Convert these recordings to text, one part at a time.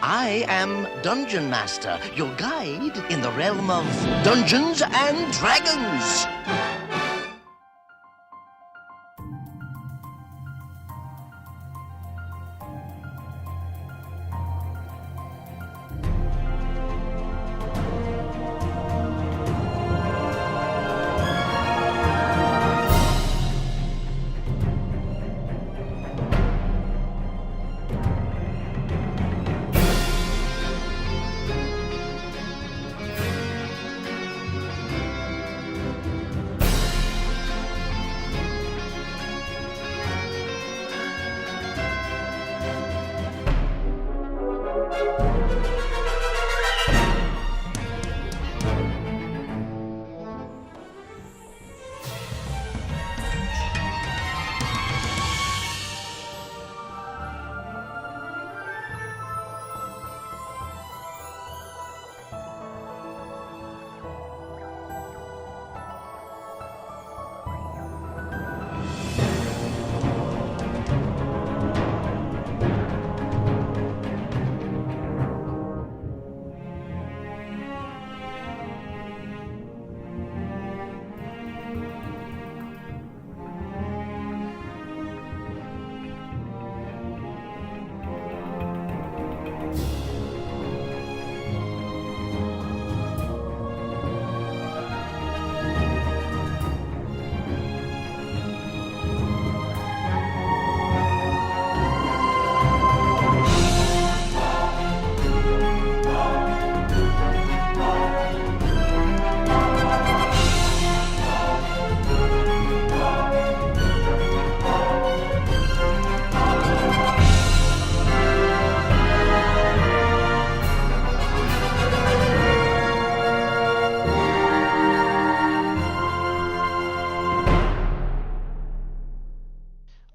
I am Dungeon Master, your guide in the realm of Dungeons and Dragons.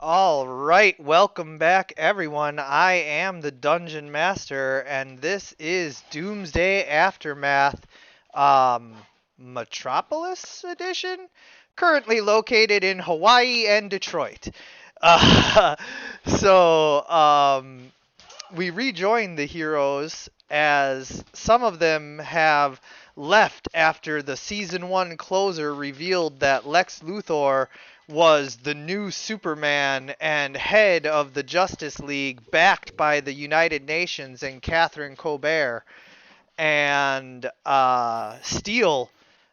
Alright, welcome back everyone. I am the Dungeon Master, and this is Doomsday Aftermath Metropolis Edition, currently located in Hawaii and Detroit. Uh, so, we rejoined the heroes as some of them have left after the Season 1 closer revealed that Lex Luthor was the new Superman and head of the Justice League, backed by the United Nations and Catherine Colbert. And Steele,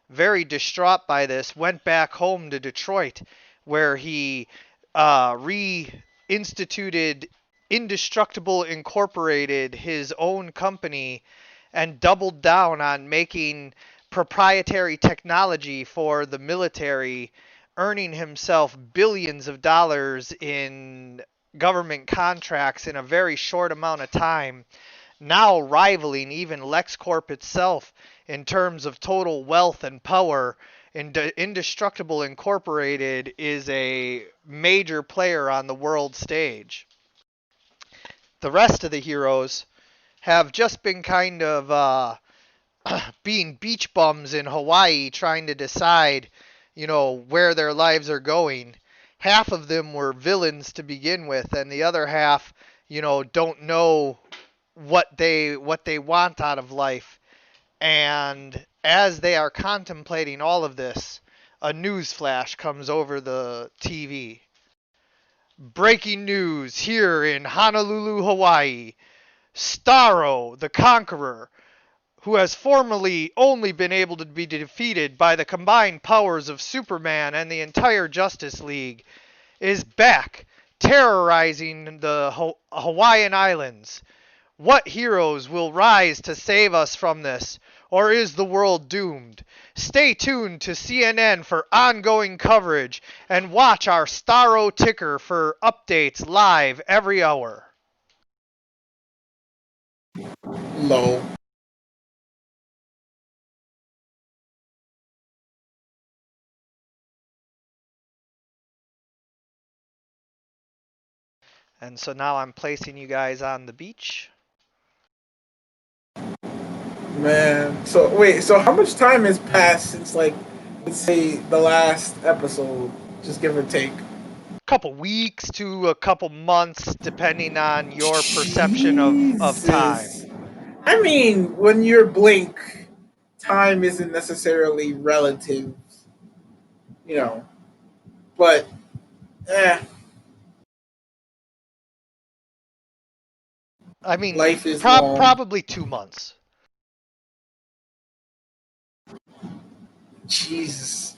very distraught by this, went back home to Detroit, where he reinstituted Indestructible Incorporated, his own company, and doubled down on making proprietary technology for the military, earning himself billions of dollars in government contracts in a very short amount of time, now rivaling even LexCorp itself in terms of total wealth and power. Indestructible Incorporated is a major player on the world stage. The rest of the heroes have just been kind of being beach bums in Hawaii, trying to decide where their lives are going. Half of them were villains to begin with, and the other half, don't know what they want out of life. And as they are contemplating all of this, a news flash comes over the TV. Breaking news here in Honolulu, Hawaii. Starro, the Conqueror, who has formerly only been able to be defeated by the combined powers of Superman and the entire Justice League, is back, terrorizing the Hawaiian Islands. What heroes will rise to save us from this, or is the world doomed? Stay tuned to CNN for ongoing coverage, and watch our Starro ticker for updates live every hour. Low. And so now I'm placing you guys on the beach. Man, so wait, so how much time has passed since, like, let's say the last episode, just give or take? Couple weeks to a couple months, depending on your perception of time. I mean, when you're Blink, time isn't necessarily relative, you know. But eh, I mean, life is long. probably 2 months. Jesus,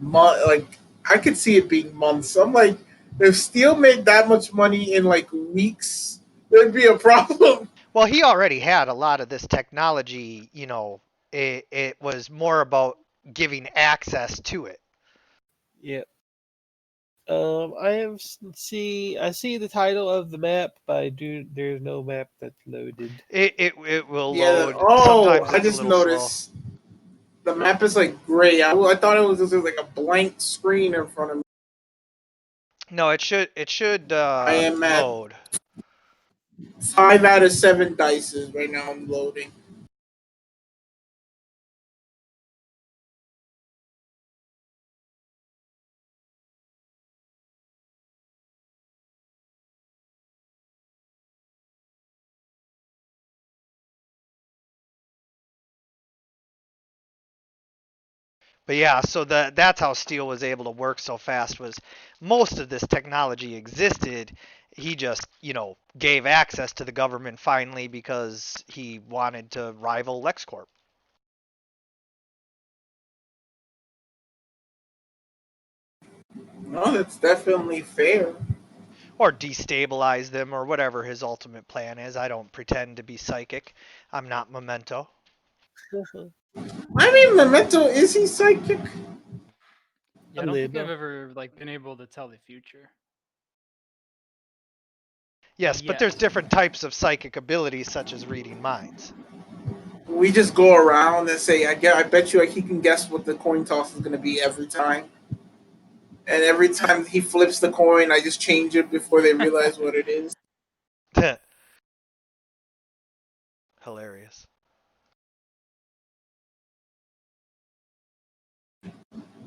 like I could see it being months. I'm like, if Steel made that much money in like weeks, there'd be a problem. Well, he already had a lot of this technology. It was more about giving access to it. Yep. I see the title of the map, but there's no map that's loaded. It will Yeah. load. Oh, Sometimes I it's a just little slow. noticed the map is like gray. I thought it was just like a blank screen in front of me. No, it should I am at load. 5 out of 7 dices right now. I'm loading. But yeah, so that's how Steel was able to work so fast. Was most of this technology existed. He just gave access to the government finally because he wanted to rival LexCorp. No, that's definitely fair. Or destabilize them or whatever his ultimate plan is. I don't pretend to be psychic. I'm not Memento. I mean, Memento, is he psychic? Yeah, I A don't think I've little. ever been able to tell the future. Yes, but there's Yet. different types of psychic abilities such as reading minds. We just go around and say, I bet you he can guess what the coin toss is going to be every time. And every time he flips the coin, I just change it before they realize what it is. Hilarious.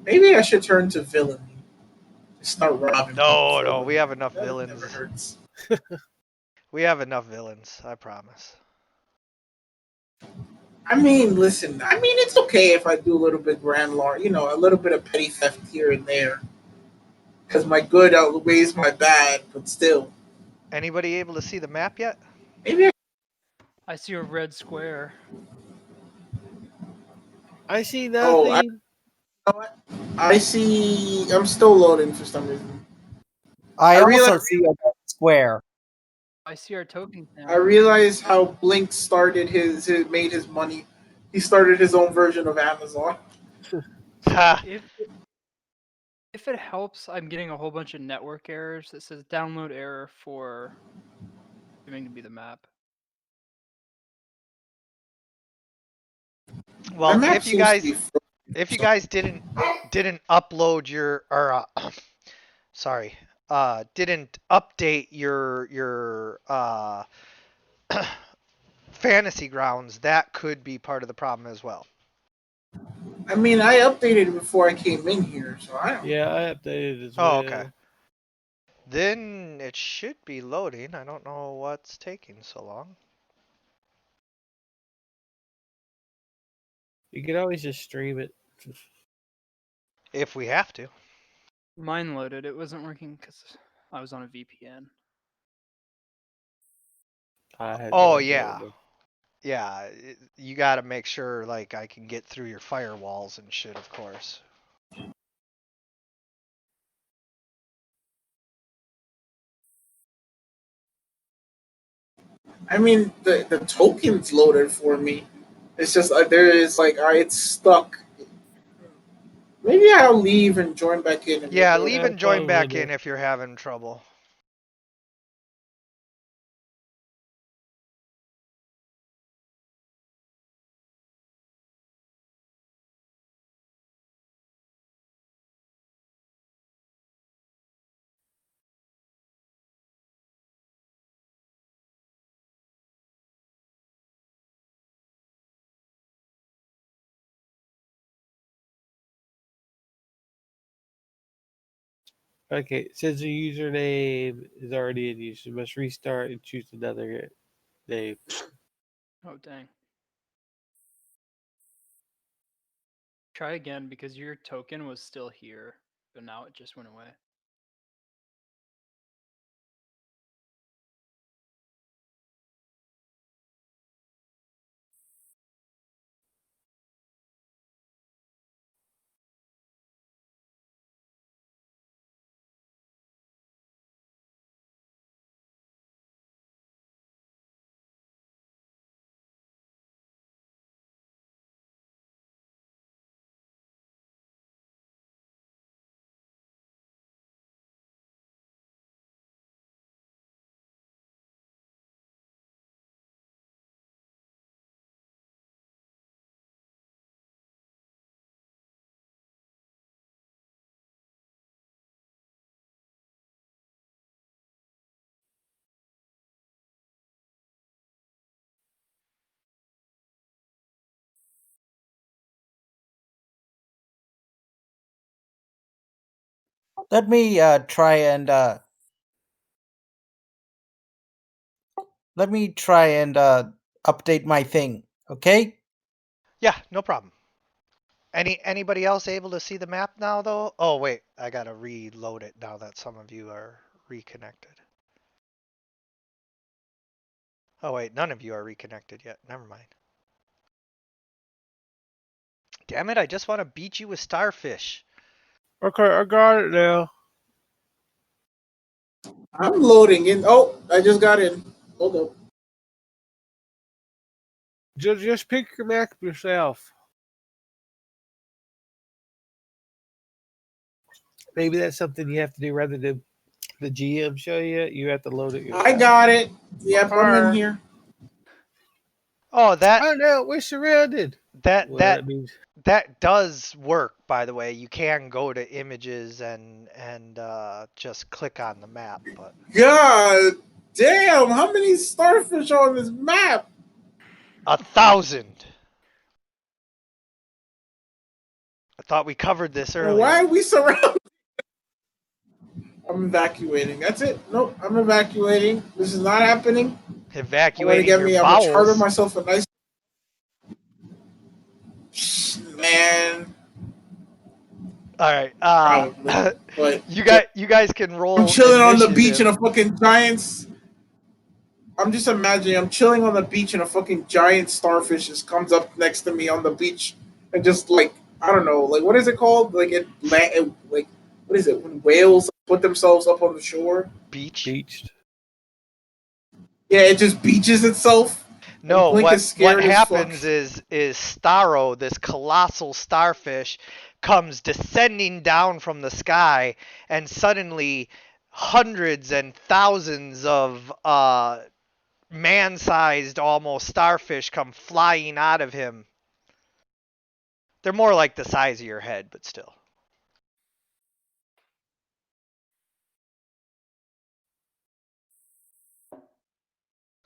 Maybe I should turn to villain. Start robbing people No, for a no, we living. have enough That never villains. hurts. We have enough villains, I promise. I mean, listen. I mean, it's okay if I do a little bit grand law, a little bit of petty theft here and there, because my good outweighs my bad. But still, Anybody able to see the map yet? maybe I see a red square. I see Oh, nothing. I see. I'm still loading for some reason. I I also realize. see a red square. I see our tokens I now. realize how Blink started made his money. He started his own version of Amazon. Ha! If it helps, I'm getting a whole bunch of network errors that says download error for giving to be the map. My Well, map if you seems to guys be. if you guys didn't upload your or sorry, didn't update your fantasy grounds, that could be part of the problem as well. I mean, I updated before I came in here, so I don't. Yeah, I updated as Oh, well. okay. Then it should be loading. I don't know what's taking so long. You can always just stream it. If we have to. Mine loaded. It wasn't working because I was on a VPN. I had no Oh idea. yeah. Yeah, you got to make sure like I can get through your firewalls and shit, of course. I mean, the tokens loaded for me. It's just there is like, it's stuck. Maybe I'll leave and join back in and maybe Yeah, it'll leave Yeah, and join back probably. in if you're having trouble. Okay, since the username is already in use, you must restart and choose another name. Oh dang. Try again because your token was still here, but now it just went away. Let me try and update my thing. Okay. Yeah, no problem. Anybody else able to see the map now though? Oh wait, I gotta reload it now that some of you are reconnected. Oh wait, none of you are reconnected yet. Never mind. Damn it, I just want to beat you with starfish. Okay, I got it now. I'm loading in. Oh, I just got in. Hold up. Just pick your map yourself. Maybe that's something you have to do rather than the GM show you. You have to load it yourself. I got it. Yep, I'm in here. Oh, Oh no, we're surrounded. that Well, that that means that does work, by the way. You can go to images and just click on the map, but God damn, how many starfish are on this map? 1,000. I thought we covered this Why earlier. are we surrounded? I'm evacuating. That's it. Nope, I'm evacuating. This is not happening. I'm gonna Evacuating get your me. I'm gonna charter bowels. myself a nice man. All right. Probably, but You guys can I'm roll chilling on the beach in initiative. a fucking giant. I'm just imagining I'm chilling on the beach and a fucking giant starfish just comes up next to me on the beach and just like I don't know, like what is it called? Like what is it when whales put themselves up on the shore? Beach. beached. Yeah, it just beaches itself. And No, Blink is what scared as fuck. happens is Starro, this colossal starfish, comes descending down from the sky, and suddenly hundreds and thousands of man-sized almost starfish come flying out of him. They're more like the size of your head, but still.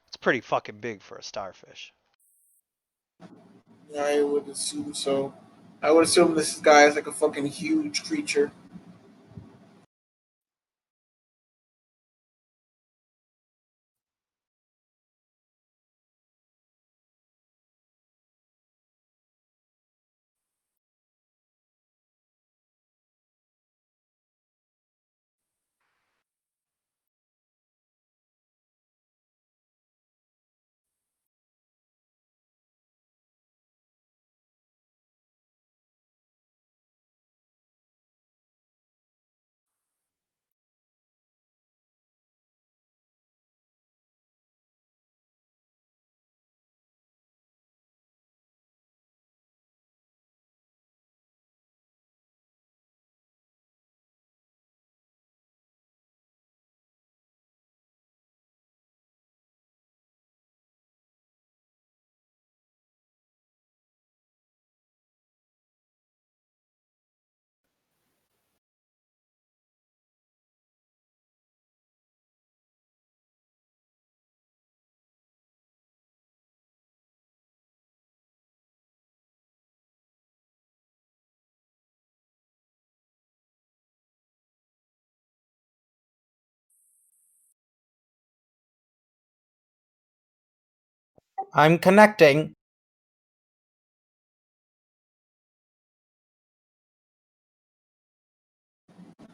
It's pretty fucking big for a starfish. Yeah, I would assume so. I would assume this guy is like a fucking huge creature. I'm connecting.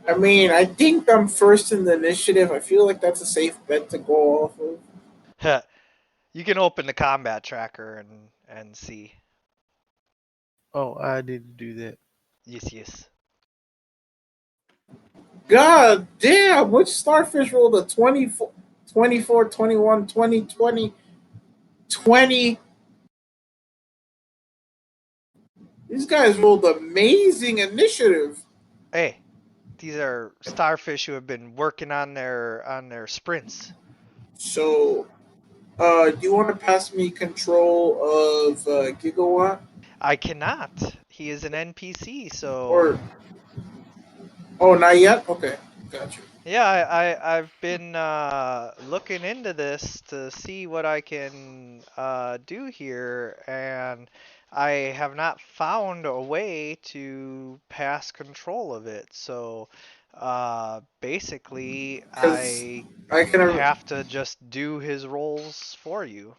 I mean, I think I'm first in the initiative. I feel like that's a safe bet to go off of. You can open the combat tracker and see. Oh, I need to do that. Yes, yes. God damn, which starfish rolled a 24, 24, 21, 20, 20, 20? These guys rolled amazing initiative. Hey, these are starfish who have been working on their sprints. So, do you want to pass me control of Gigawatt? I cannot. He is an NPC, so Or, oh, not yet? Okay, got you. yeah, I've been looking into this to see what I can do here, and I have not found a way to pass control of it. So basically, Because I I can. have to just do his roles for you.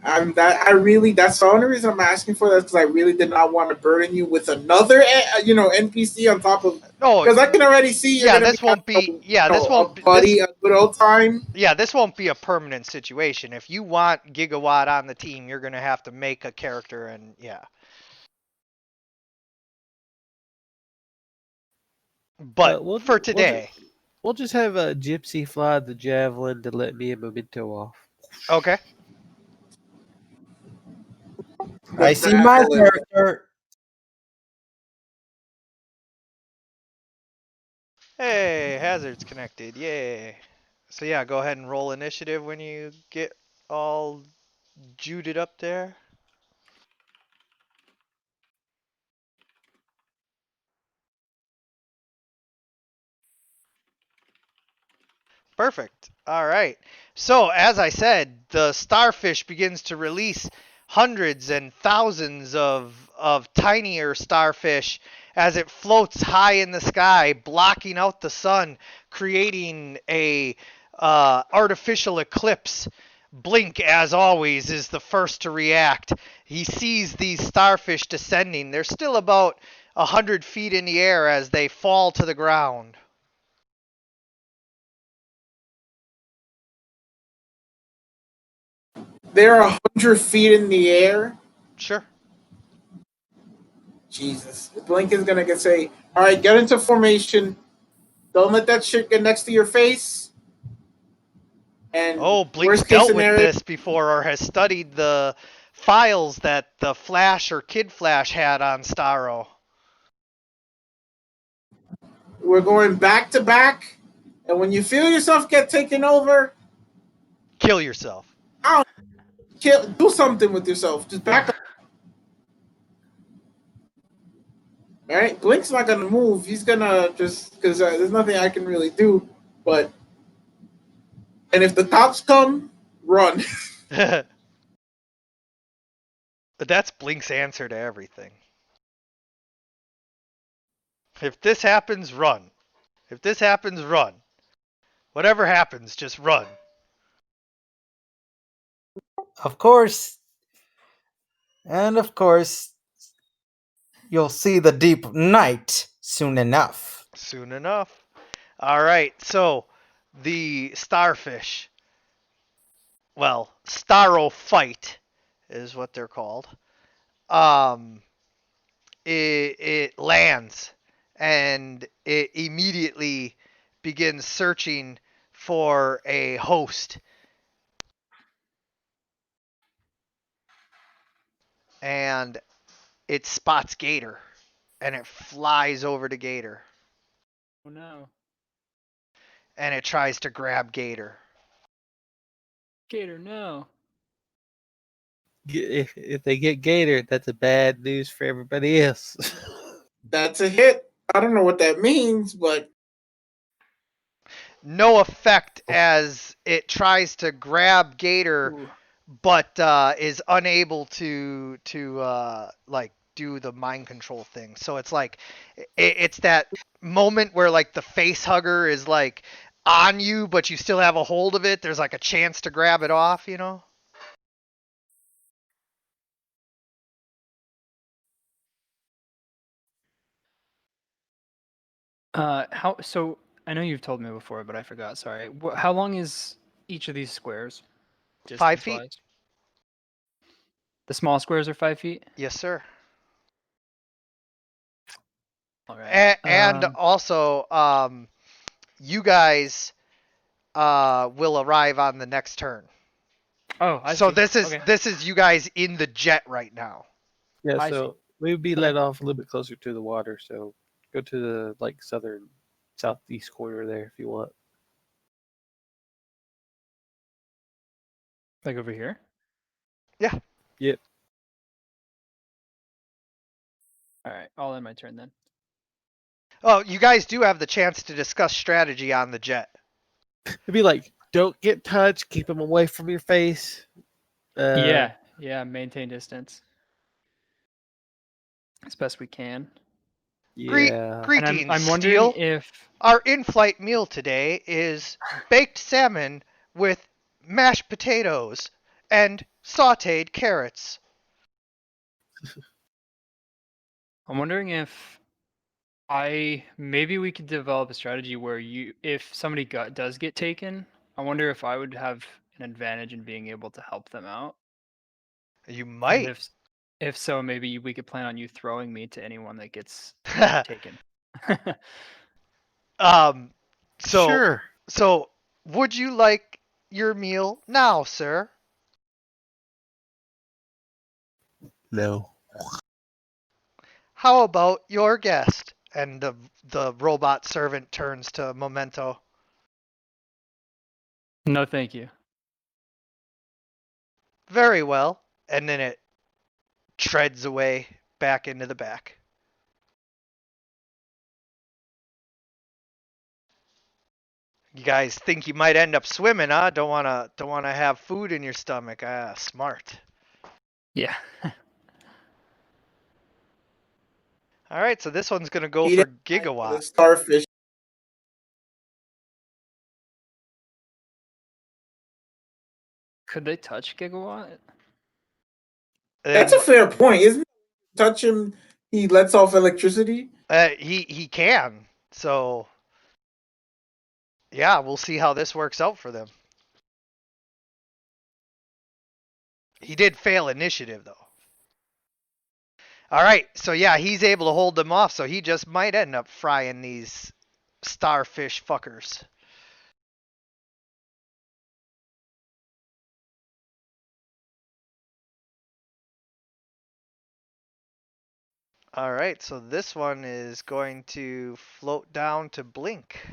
That's the only reason I'm asking for that because I really did not want to burden you with another NPC on top of Oh, because I can already see you're yeah, gonna be this having won't be. Yeah, this a won't. buddy, a good old time. Yeah, this won't be a permanent situation. If you want Gigawatt on the team, you're gonna have to make a character, and yeah. But We'll for we'll just, today, we'll just have a gypsy fly the javelin to let me and Memento off. okay. The I see my javelin. character. Hey, hazards connected. Yay. So yeah, go ahead and roll initiative when you get all juded up there. Perfect. All right. So, as I said, the starfish begins to release hundreds and thousands of tinier starfish as it floats high in the sky, blocking out the sun, creating a artificial eclipse. Blink, as always, is the first to react. He sees these starfish descending. They're still about 100 feet in the air as they fall to the ground. They're 100 feet in the air. Sure. Jesus, Blink is gonna say, "All right, get into formation. Don't let that shit get next to your face." And Oh, Blink's worst case dealt with scenario, this before or has studied the files that the Flash or Kid Flash had on Starro. we're going back to back. And when you feel yourself get taken over, Kill yourself. do something with yourself. Just back up. All right, Blink's not gonna move. He's gonna just because there's nothing I can really do. But and if the cops come, run. But that's Blink's answer to everything. If this happens, run. If this happens, run. Whatever happens, just run. Of course. And of course, you'll see the deep night soon enough. Soon enough. All right, so the starfish, well, Starro is what they're called. Um, it lands and it immediately begins searching for a host. And it spots Gator and it flies over to Gator Oh no. and it tries to grab Gator. Gator, no. If they get Gator, that's a bad news for everybody else. That's a hit. I don't know what that means, but No effect as it tries to grab Gator, Ooh. but is unable to like do the mind control thing. So it's like it's that moment where like the face hugger is like on you, but you still have a hold of it. There's like a chance to grab it off, you know? So I know you've told me before, but I forgot. Sorry. How long is each of these squares? 5 feet? Distance-wise? The small squares are 5 feet. Yes, sir. All right. And also, you guys will arrive on the next turn. Oh, I So see. Okay. this is you guys in the jet right now. Yeah, I see. so we would be Okay. let off a little bit closer to the water. So go to the like southeast corner there if you want. Like over here. Yeah. Yep. All right. I'll end my turn then. Oh, you guys do have the chance to discuss strategy on the jet. It'd be like, don't get touched. Keep them away from your face. Yeah. Maintain distance as best we can. Yeah. And Greetings, I'm wondering Steel. if Our in-flight meal today is baked salmon with mashed potatoes and sautéed carrots. maybe we could develop a strategy where if somebody does get taken, I wonder if I would have an advantage in being able to help them out. You And might. if so, maybe we could plan on you throwing me to anyone that gets taken. Sure. So would you like your meal now, sir? No. How about your guest? And the robot servant turns to Memento. No, thank you. Very well. And then it treads away back into the back. You guys think you might end up swimming, huh? Don't wanna have food in your stomach. Ah, smart. Yeah. All right, so this one's gonna go Eat for it with a gigawatt. starfish. Could they touch Gigawatt? That's a fair point, isn't it? Touch him, he lets off electricity. He can. So yeah, we'll see how this works out for them. He did fail initiative though. All right, so yeah, he's able to hold them off. So he just might end up frying these starfish fuckers. All right, so this one is going to float down to blink.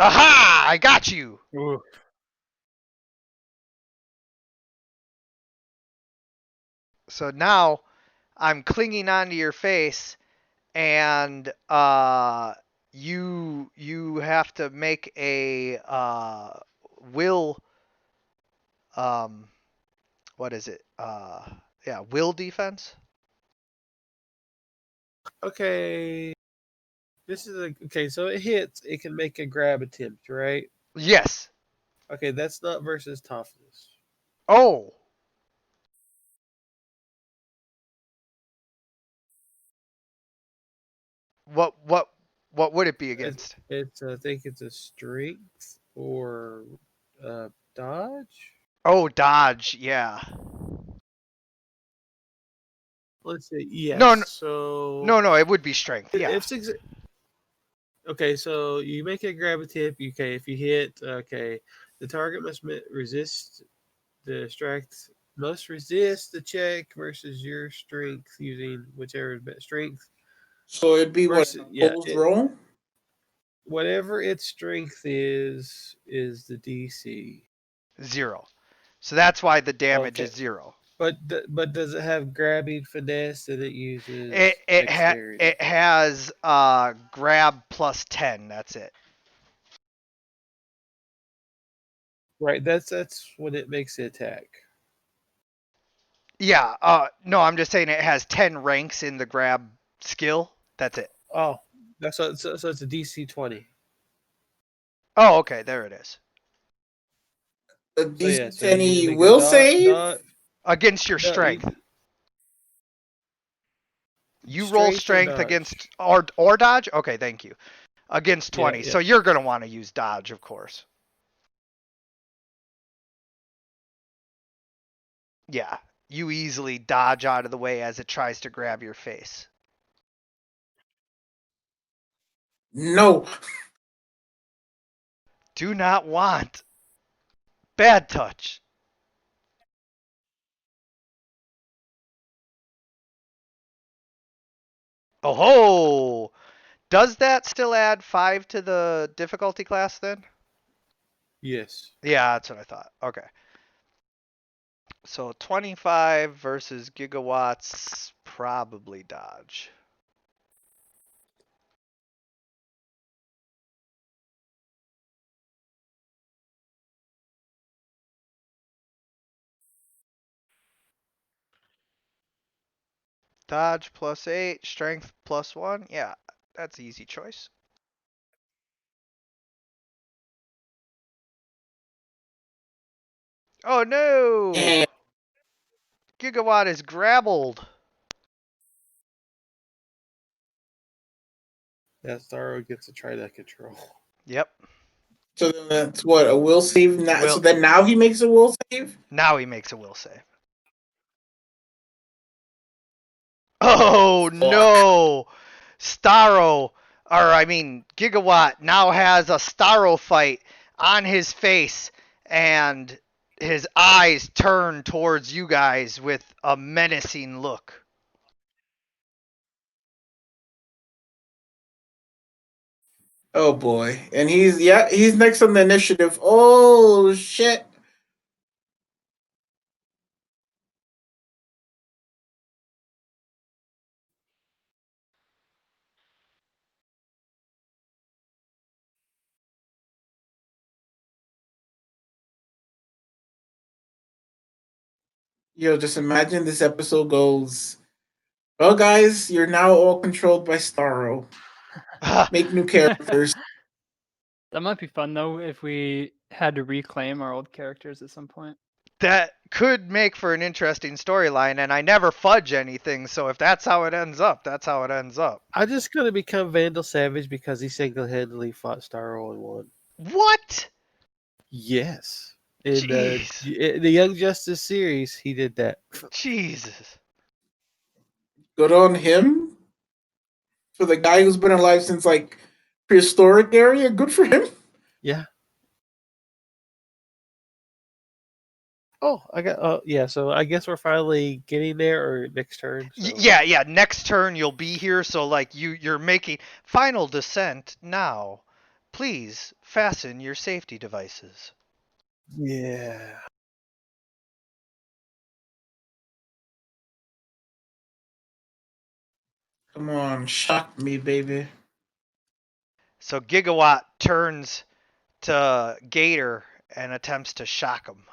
Aha! I got you. Ooh. So now I'm clinging onto your face, and you have to make a will what is it? Yeah, will defense. Okay. This is okay. So it hits. It can make a grab attempt, right? Yes. Okay, that's not versus toughness. Oh. What would it be against? It's I think it's a strength or dodge. Oh, dodge. Yeah. Let's see. Yes. No, So no, it would be strength. Yeah. If okay, so you make a grab attempt. Okay, if you hit, okay, the target must resist the strength. Must resist the check versus your strength using whichever is best strength. So it'd be Versus, what opposed roll. Whatever its strength is the DC 0. So that's why the damage Okay. is 0. But does it have grabbing finesse that it uses? It has grab plus 10. That's it. Right. That's when it makes the attack. Yeah. No, I'm just saying it has 10 ranks in the grab skill. That's it. Oh, so it's a DC 20. Oh, okay. There it is. The So yeah, DC so you need to 10 make a will save. Against your no, strength. You roll strength or strength dodge. against or dodge? Okay, thank you. Against 20. Yeah. So you're going to want to use dodge, of course. Yeah. You easily dodge out of the way as it tries to grab your face. No. Do not want. Bad touch. Oh ho! Does that still add 5 to the difficulty class then? Yes. Yeah, that's what I thought. Okay. So 25 versus gigawatts, probably dodge. Dodge +8, strength +1. Yeah, that's an easy choice. Oh no! Damn. Gigawatt is grappled. Yeah, Starro gets to try that control. Yep. So then that's what, a will save now. Will. So then now he makes a will save? Now he makes a will save. Oh Fuck. no! Gigawatt now has a Starro fight on his face, and his eyes turn towards you guys with a menacing look. Oh boy. And he's next on the initiative. Oh shit. Yo, just imagine this episode goes, well guys, you're now all controlled by Starro. Make new characters. That might be fun though if we had to reclaim our old characters at some point. That could make for an interesting storyline, and I never fudge anything, so if that's how it ends up, that's how it ends up. I'm just gonna become Vandal Savage because he single-handedly fought Starro and won. What? Yes. In Jeez. the Young Justice series, he did that. Jesus. Good on him. For the guy who's been alive since like prehistoric area, good for him. Yeah. Oh, I got. Yeah. So I guess we're finally getting there, or next turn. So. Yeah. Next turn you'll be here, so like you're making final descent now. Please fasten your safety devices. Yeah. Come on, shock me, baby. So Gigawatt turns to Gator and attempts to shock him.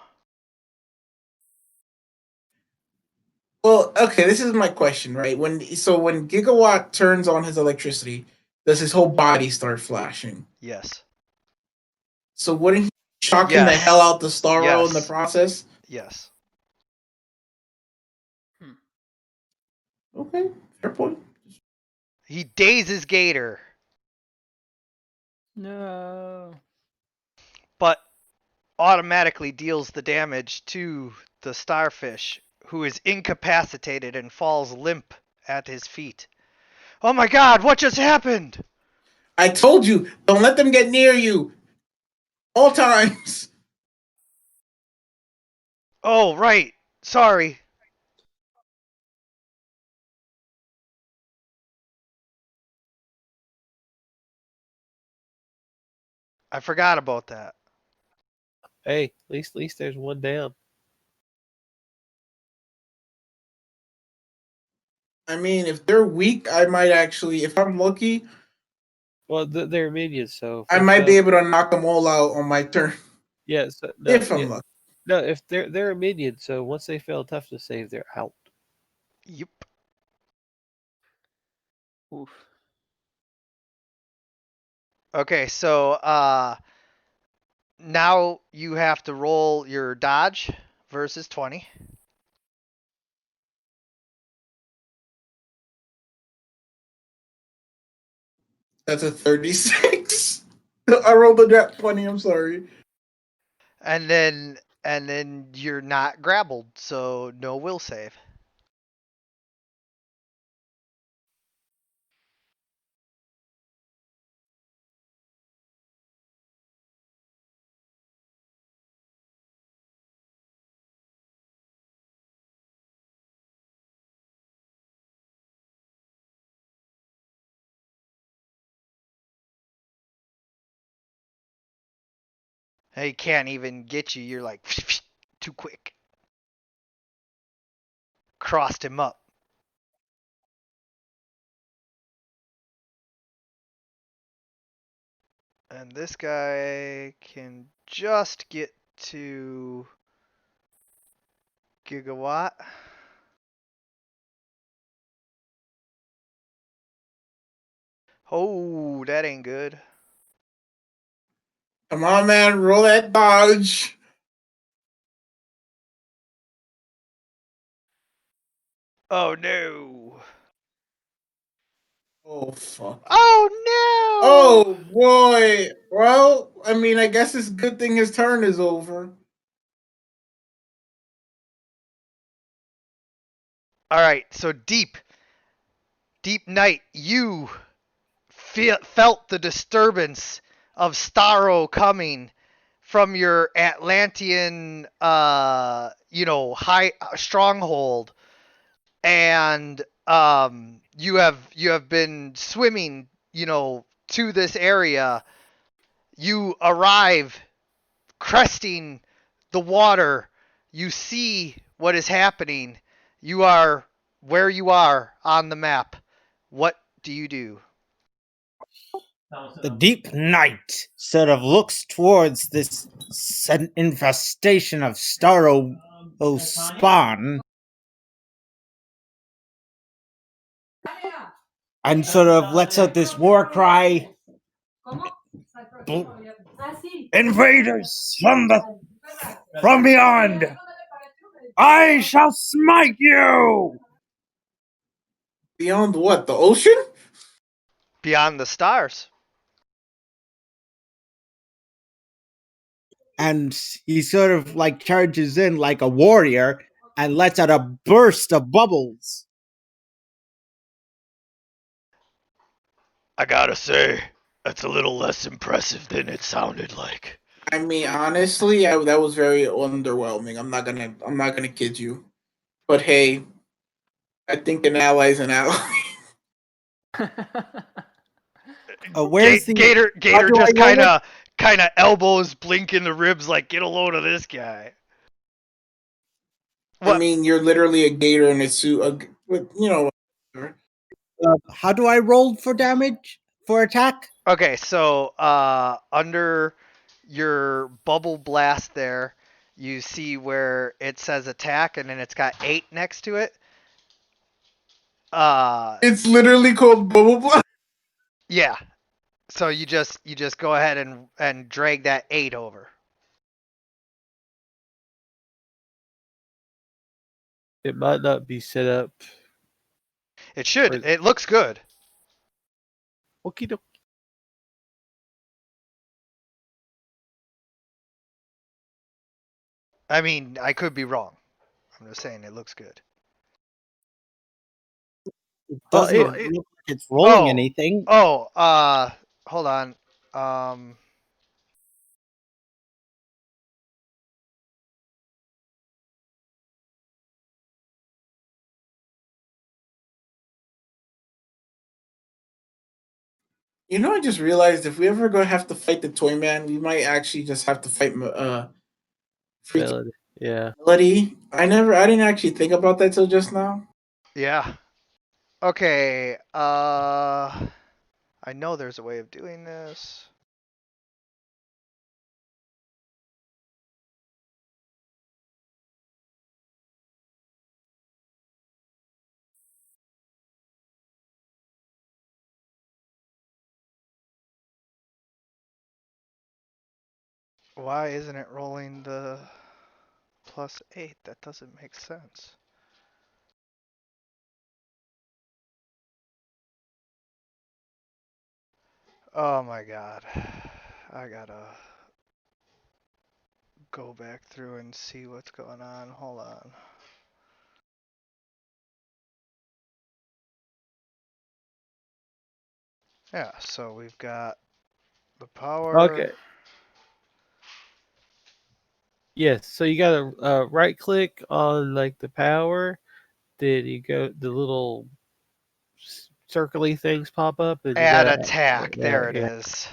Well, okay, this is my question, right? When Gigawatt turns on his electricity, does his whole body start flashing? Yes. So wouldn't he be shocking the hell out the Starro in the Yes. process? Yes. Okay, fair point. He dazes Gator, No. but automatically deals the damage to the starfish, who is incapacitated and falls limp at his feet. Oh my god, what just happened? I told you, don't let them get near you. All times. Oh, right. Sorry. I forgot about that. Hey, at least there's one down. I mean, if they're weak, I might actually, if I'm lucky, Well, they're minions, so I might be able to knock them all out on my turn. Yeah, so, no, If I'm yeah, lucky. no, if they're a minion, so once they fail toughness save, they're out. Yep. Oof. Okay, so now you have to roll your dodge versus 20. That's a 36. I rolled a nat 20. I'm sorry. And then you're not grappled, so no will save. He can't even get you. You're like too quick. Crossed him up. And this guy can just get to gigawatt. Oh, that ain't good. Come on, man. Roll that dodge. Oh no. Oh, fuck. Oh no. Oh, boy. Well, I mean, I guess it's a good thing his turn is over. All right, so deep night, you felt the disturbance of Starro coming from your Atlantean, high stronghold, and you have been swimming, to this area. You arrive cresting the water. You see what is happening. You are where you are on the map. What do you do? The deep night sort of looks towards this infestation of Starro spawn and sort of lets out this war cry. Invaders from beyond! I shall smite you! Beyond what? The ocean? Beyond the stars. And he sort of like charges in like a warrior and lets out a burst of bubbles. I gotta say, that's a little less impressive than it sounded like. I mean, honestly, that was very underwhelming. I'm not gonna kid you. But hey, I think an ally's an ally. Where's the Gator how do I just roll it? kind of elbows Blink in the ribs like, get a load of this guy. I What? mean, you're literally a gator in a suit. How do I roll for damage for attack? Okay, so under your bubble blast there, you see where it says attack and then it's got 8 next to it. It's literally called Bubble Blast. Yeah. So you just go ahead and drag that 8 over. It might not be set up. It should. Or- It looks good. Okie dokie. I mean, I could be wrong. I'm just saying it looks good. It doesn't look like it's rolling anything. Oh, hold on. Um You know, I just realized if we ever go have to fight the Toy Man, we might actually just have to fight freaking Melody. Yeah. Melody. I didn't actually think about that till just now. yeah. Okay. I know there's a way of doing this. Why isn't it rolling the +8? That doesn't make sense. Oh my god. I gotta go back through and see what's going on. Hold on. Yeah, so we've got the power. Okay. Yes. So you gotta right click on like the power. Then you go the little circly things pop up, and you Add gotta attack. There it yeah. is.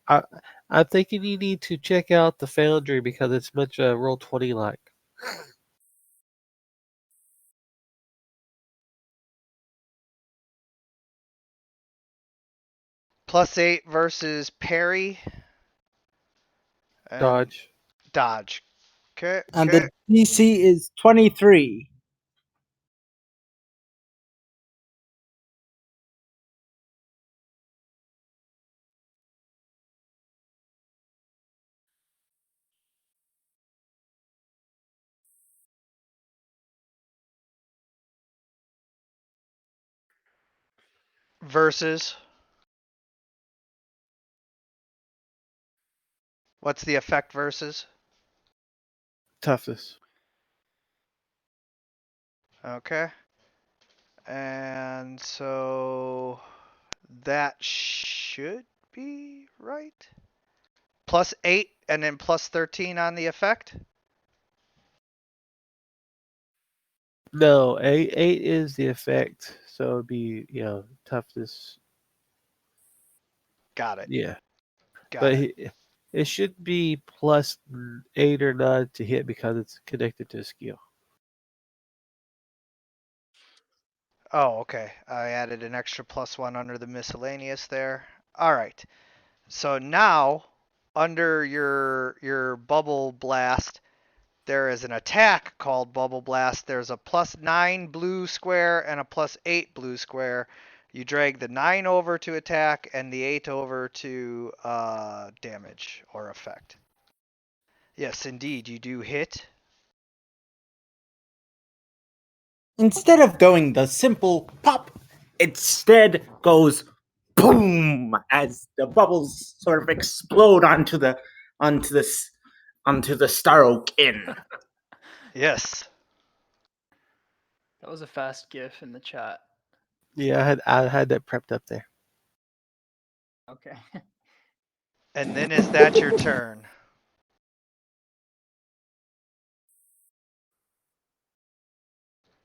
I I'm thinking you need to check out the Foundry because it's much Roll20 like. +8 versus parry and Dodge. dodge. Okay, And okay. the DC is 23. Versus. What's the effect versus? Toughness. Okay. And so that should be right. +8 and then +13 on the effect. No, eight is the effect, so it'd be toughness. Got it. Yeah, Got but it. it should be +8 or 9 to hit because it's connected to a skill. Oh, okay. I added an extra +1 under the miscellaneous there. All right. So now under your bubble blast, there is an attack called Bubble Blast. There's a +9 blue square and a +8 blue square. You drag the 9 over to attack and the 8 over to damage or effect. Yes, indeed, you do hit. Instead of going the simple pop, it instead goes boom as the bubbles sort of explode onto this onto the Star Oak Inn. Yes. That was a fast GIF in the chat. Yeah, I had that prepped up there. Okay. And then is that your turn?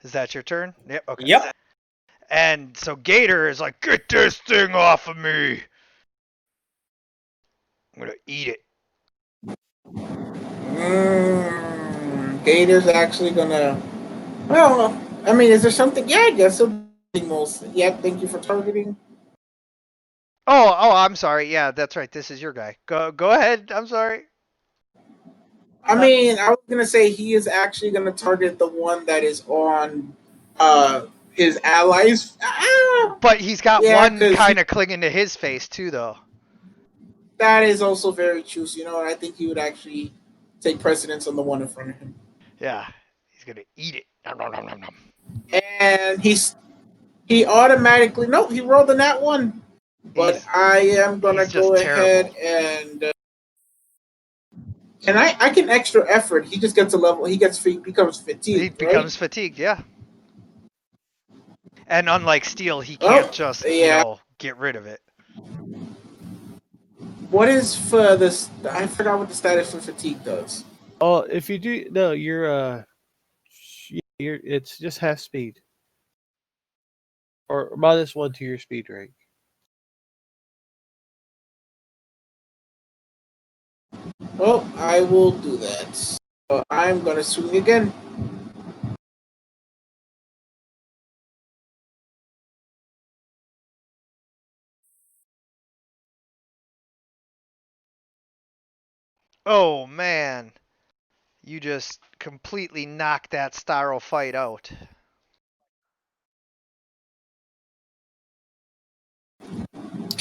Is that your turn? Yep. Okay. Yep. And so Gator is like, get this thing off of me. I'm gonna eat it. Gator's actually gonna. Well, I mean, is there something? Yeah, I guess it'll be most. Yeah, thank you for targeting. Oh, I'm sorry. Yeah, that's right. This is your guy. Go ahead. I'm sorry. I mean, I was gonna say he is actually gonna target the one that is on his allies. But he's got Yeah, one because kind of clinging to his face too, though. that is also very true. So, I think he would actually take precedence on the one in front of him. Yeah, he's gonna eat it. Nom, nom, nom, nom, nom. And he automatically no, he rolled the nat one. But I am gonna He's just go ahead terrible. and I can extra effort. He just gets a level. Becomes He fatigued, right? becomes fatigued. Yeah. And unlike Steel, he can't Oh, just yeah. get rid of it. What is for this? I forgot what the status for fatigue does. Oh, if you do no, you're it's just half speed or -1 to your speed rank. Oh, I will do that. So I'm gonna swing again. Oh man, you just completely knocked that Starro fight out.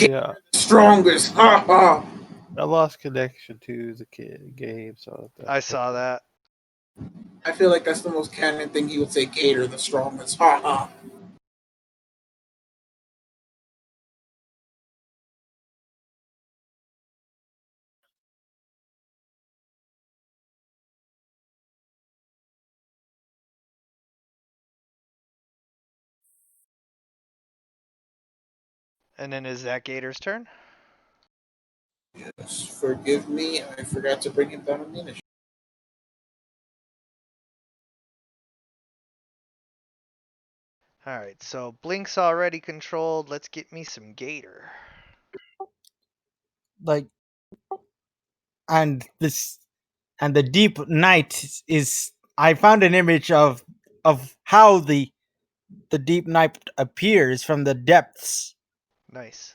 Yeah, Strongest. Ha ha. I lost connection to the game, so I saw that. I feel like that's the most canon thing he would say. Gator, the strongest. Ha ha. And then is that Gator's turn? Yes, forgive me. I forgot to bring him down on the initiative. All right, so Blink's already controlled. Let's get me some Gator. Like, and the deep night is. I found an image of how the deep night appears from the depths. Nice.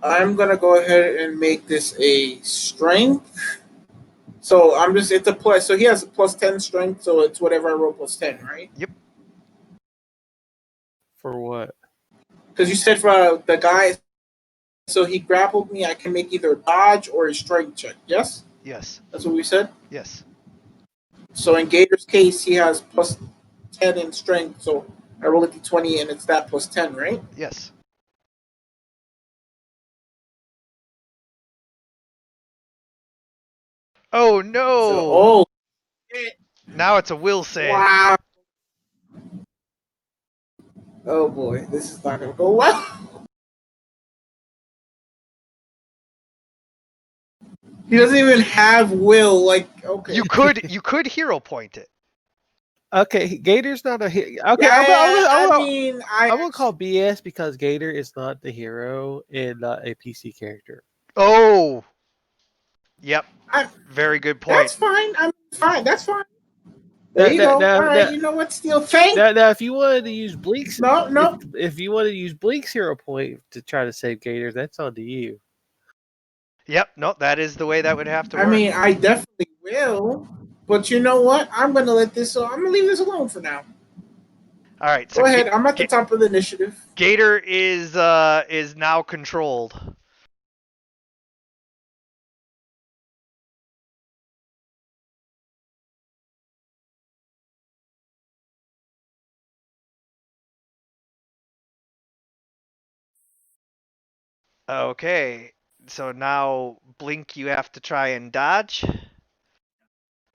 I'm gonna go ahead and make this a strength. So I'm just it's a plus. So he has a +10 strength. So it's whatever I roll +10, right? Yep. for what? Because you said for the guy, so he grappled me. I can make either dodge or a strength check. Yes, Yes. that's what we said. Yes. So in Gator's case, he has +10 in strength. So I roll a d20 and it's that +10, right? Yes. Oh no! So, oh Now it's a will save. wow! Oh boy, this is not gonna go well. He doesn't even have will. Like, okay, You could hero point it. Okay, Gator's not a hero. Okay, yeah, I'm I mean, gonna call BS because Gator is not the hero and not a PC character. Oh. Yep. I- Very good point. that's fine. I'm fine. That's fine. There you go. All right, you know what, Steel? Thank. Now, if you wanted to use Bleak's, No. if you wanted to use Bleak's hero point to try to save Gator, that's on to you. Yep. No, that is the way that would have to I work. mean, I definitely will. But you know what? I'm gonna let this. I'm gonna leave this alone for now. All right. So Go ahead. I'm at the top of the initiative. Gator is now controlled. Okay. So now Blink, you have to try and dodge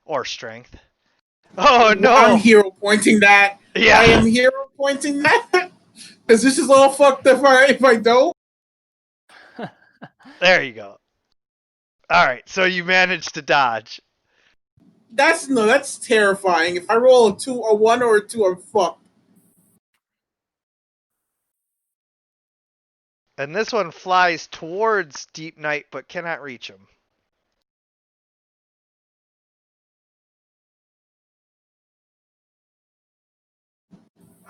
or strength. Oh no! I'm hero pointing that. Yeah. I am hero pointing that because this is all fucked up. If I don't, There you go. All right. So you managed to dodge. that's terrifying. If I roll a 1 or a 2, I'm fucked. And this one flies towards Deep Night but cannot reach him.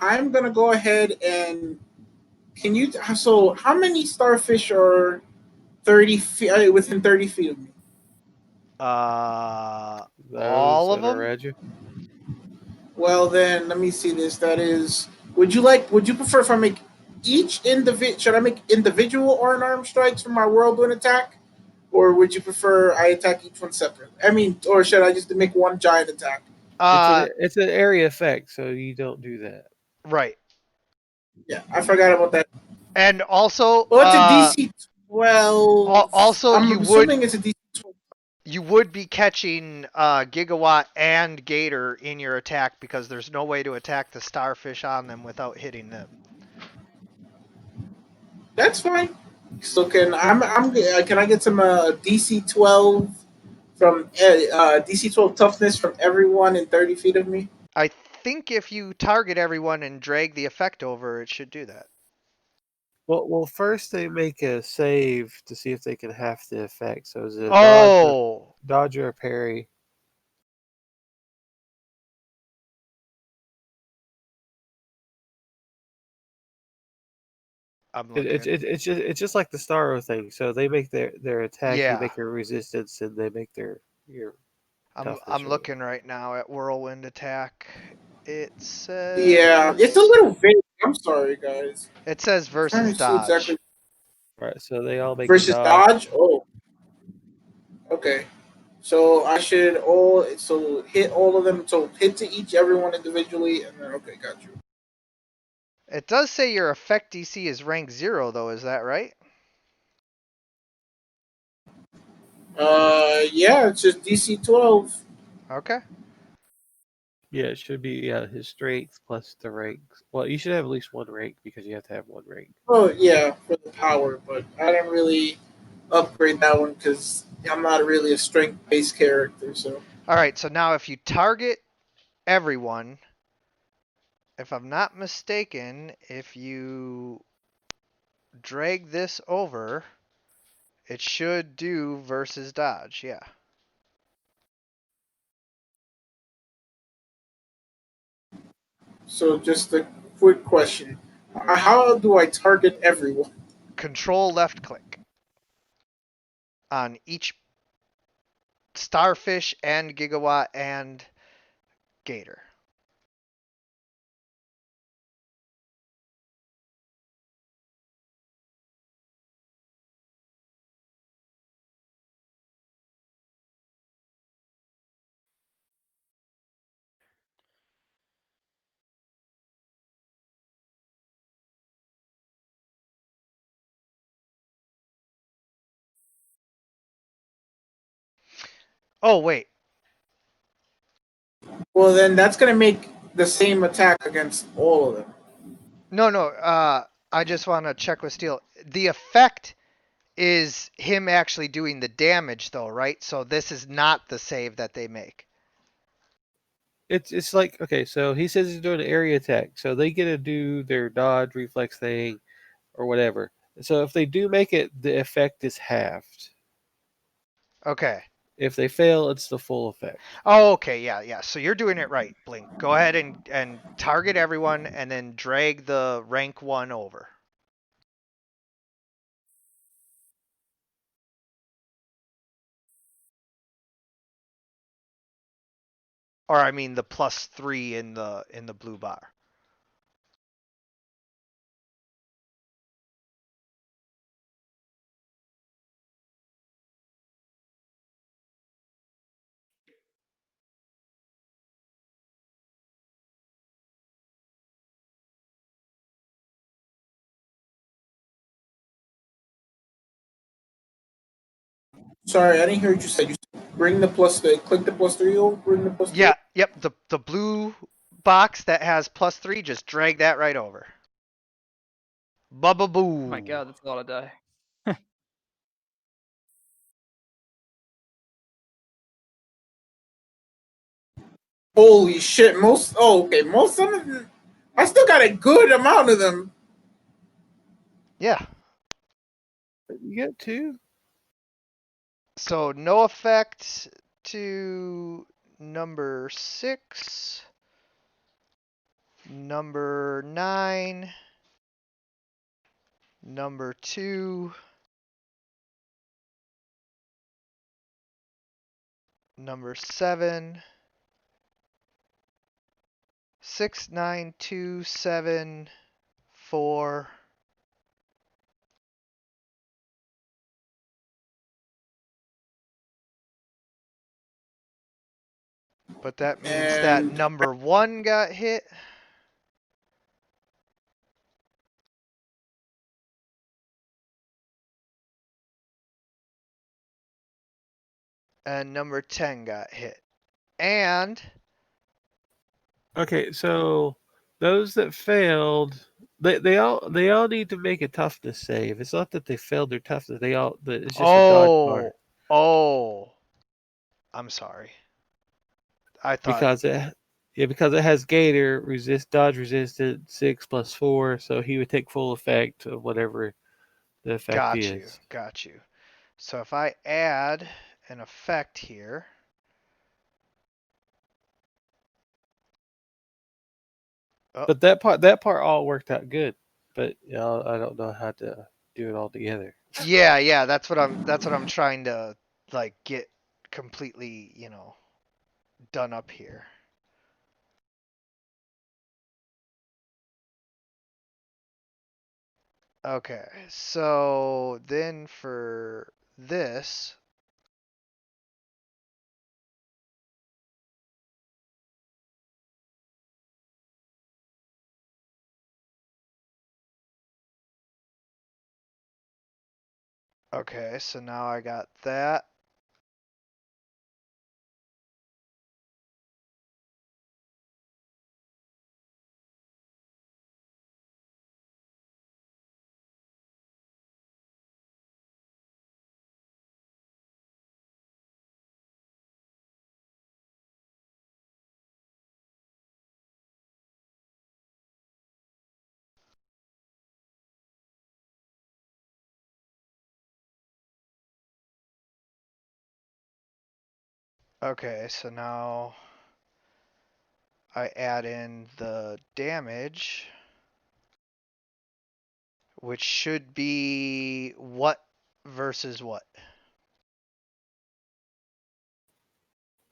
I'm gonna go ahead and can you? So how many starfish are 30 feet within 30 feet of me? All Those of that are them? around you. Well, then let me see this. That is. Would you prefer if I make each individual? Should I make individual unarmed strikes for my whirlwind attack, or would you prefer I attack each one separate? I mean, or should I just make one giant attack? It's an area effect, so you don't do that. Right. Yeah, I forgot about that. And also, Well, it's a DC 12. also I'm assuming it's a DC 12. you would be catching Gigawatt and Gator in your attack because there's no way to attack the starfish on them without hitting them. That's fine. So can can I get some DC 12 from DC 12 toughness from everyone in 30 feet of me? I think if you target everyone and drag the effect over, it should do that. Well, first they make a save to see if they can half the effect. So is it Oh, dodge or a parry? I'm looking. It's just like the Starro thing. So they make their attack, Yeah. you make your resistance, and they make your toughness. I'm looking right now at whirlwind attack. It says Yeah, it's a little vague. I'm sorry, guys. It says I'm trying versus to see dodge. exactly. Right. So they all make a versus dodge. dodge. Oh, okay. So I should hit all of them. So hit to each everyone individually, and then okay, got you. It does say your effect DC is rank 0, though. Is that right? Yeah, it's just DC 12. Okay. Yeah, it should be his strength plus the ranks. Well, you should have at least one rank because you have to have one rank. Oh yeah, for the power, but I didn't really upgrade that one because I'm not really a strength based character. So All right. So now if you target everyone, if I'm not mistaken, if you drag this over, it should do versus dodge. Yeah. just a quick question: how do I target everyone? Control left click on each starfish and gigawatt and gator. Oh, wait. Well, then that's gonna make the same attack against all of them. No, no. I just want to check with Steel. The effect is him actually doing the damage, though, right? So this is not the save that they make. It's like, okay, so he says he's doing an area attack, so they get to do their dodge reflex thing or whatever. So if they do make it, the effect is halved. Okay. If they fail, it's the full effect. Oh, okay. Yeah, yeah. So you're doing it right, Blink. Go ahead and target everyone and then drag the rank 1 over. Or I mean the +3 in the blue bar. Sorry, I didn't hear what you said. You said bring the plus the click the plus three over. Bring the plus three. Yeah, yep. The blue box that has +3, just drag that right over. Bubba Oh boo. my god, that's a lot of die. Holy shit! Most some of them. I still got a good amount of them. Yeah. You get two? So no effect to number 6, number 9, number 2, number 7, 6, 9, 2, 7, 4. But that means that And number 1 got hit. And number 10 got hit. And Okay, so those that failed, they all need to make a toughness save. It's not that they failed their toughness. It's just a dodge bar oh, I'm sorry. I thought, because it has Gator dodge resistant 6 + 4, so he would take full effect of whatever the effect got you, is. got you. So if I add an effect here, oh, But that part all worked out good. But I don't know how to do it all together. yeah, yeah, that's what I'm trying to like get completely, done up here. Okay, so then for this, okay, so now I got that. Okay, so now I add in the damage, which should be what versus what?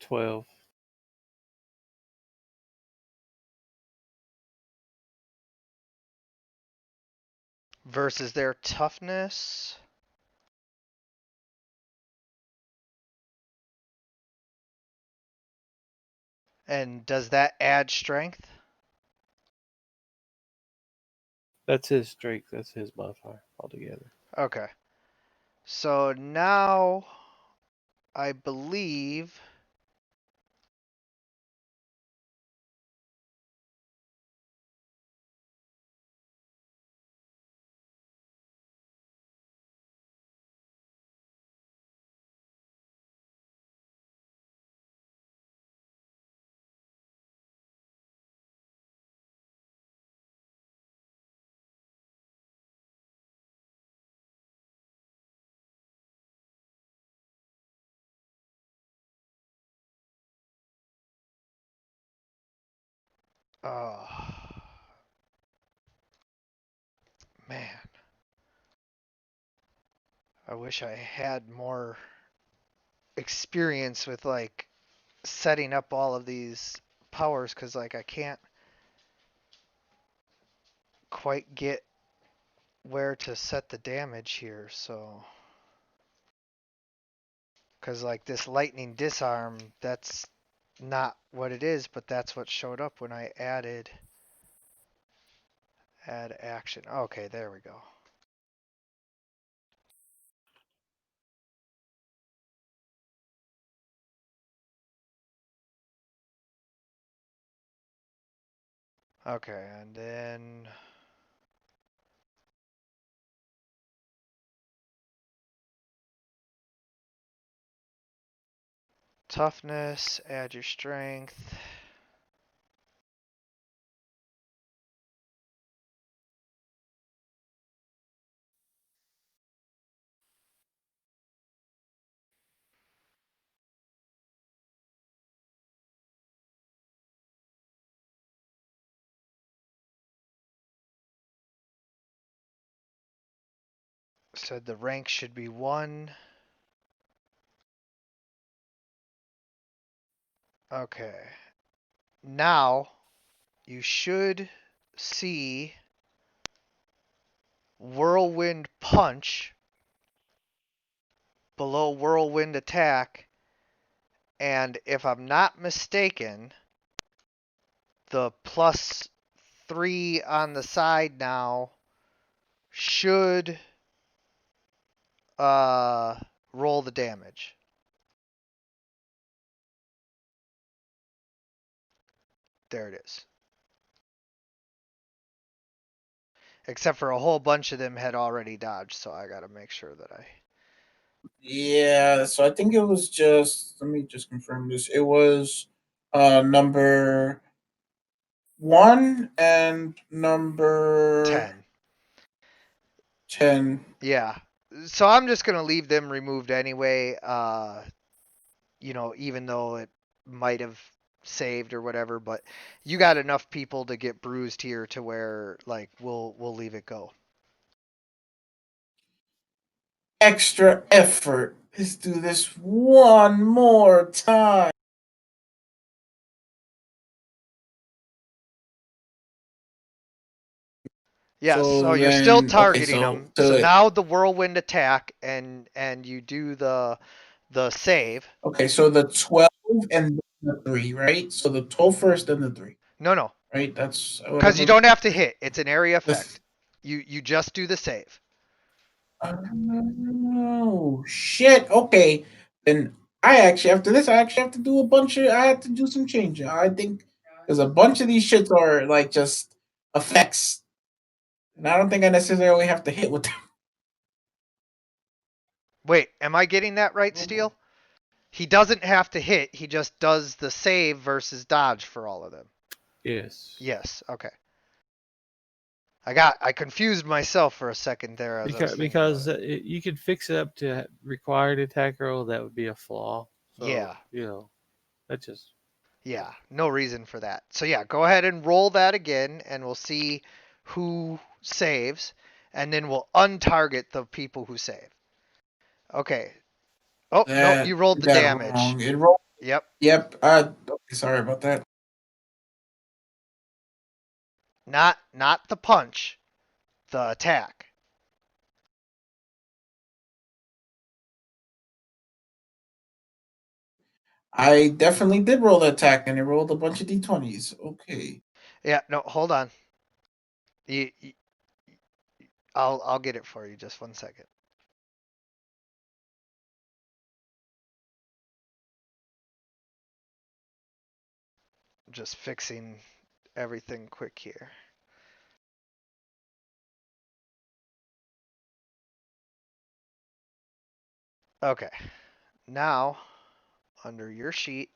12. Versus their toughness. And does that add strength? That's his strength. That's his modifier altogether. Okay. So now I believe oh man. I wish I had more experience with like setting up all of these powers because like I can't quite get where to set the damage here, so because like this lightning disarm, that's not what it is, but that's what showed up when I add action. Okay, there we go. Okay, and then toughness, add your strength. Said the rank should be 1. Okay. Now you should see Whirlwind Punch below Whirlwind Attack, and if I'm not mistaken, the +3 on the side now should roll the damage. There it is. Except for a whole bunch of them had already dodged, so I gotta make sure that I... Yeah, so I think it was just, let me just confirm this. It was number 1 and number 10. 10. Yeah. So I'm just gonna leave them removed anyway, even though it might have saved or whatever, but you got enough people to get bruised here to where like we'll leave it go. Extra effort. Let's do this one more time. Yes, so you're then, still okay, targeting so them. to So now the whirlwind attack, and you do the save. okay, so the 12 and the 3, right? So the 12 first and the 3, No, right? That's because you whatever. don't have to hit. It's an area This, effect. You just do the save. oh shit. Okay, then I actually after this I actually have to do a bunch of I have to do some changing. I think because a bunch of these shits are like just effects, and I don't think I necessarily have to hit with them. Wait, am I getting that right, Steel? He doesn't have to hit. He just does the save versus dodge for all of them. Yes. Yes. Okay. I confused myself for a second there as I was Because thinking about it. you could fix it up to required attack roll. That would be a flaw. So, Yeah. that just. Yeah. No reason for that. So yeah, go ahead and roll that again, and we'll see who saves, and then we'll untarget the people who save. Okay. Oh no, That you rolled the that damage. wrong. It rolled. Yep. Yep. Okay, sorry about that. Not the punch, the attack. I definitely did roll the attack, and it rolled a bunch of d20s. Okay. Yeah. No, hold on. You, I'll get it for you. Just 1 second. Just fixing everything quick here. Okay. Now, under your sheet,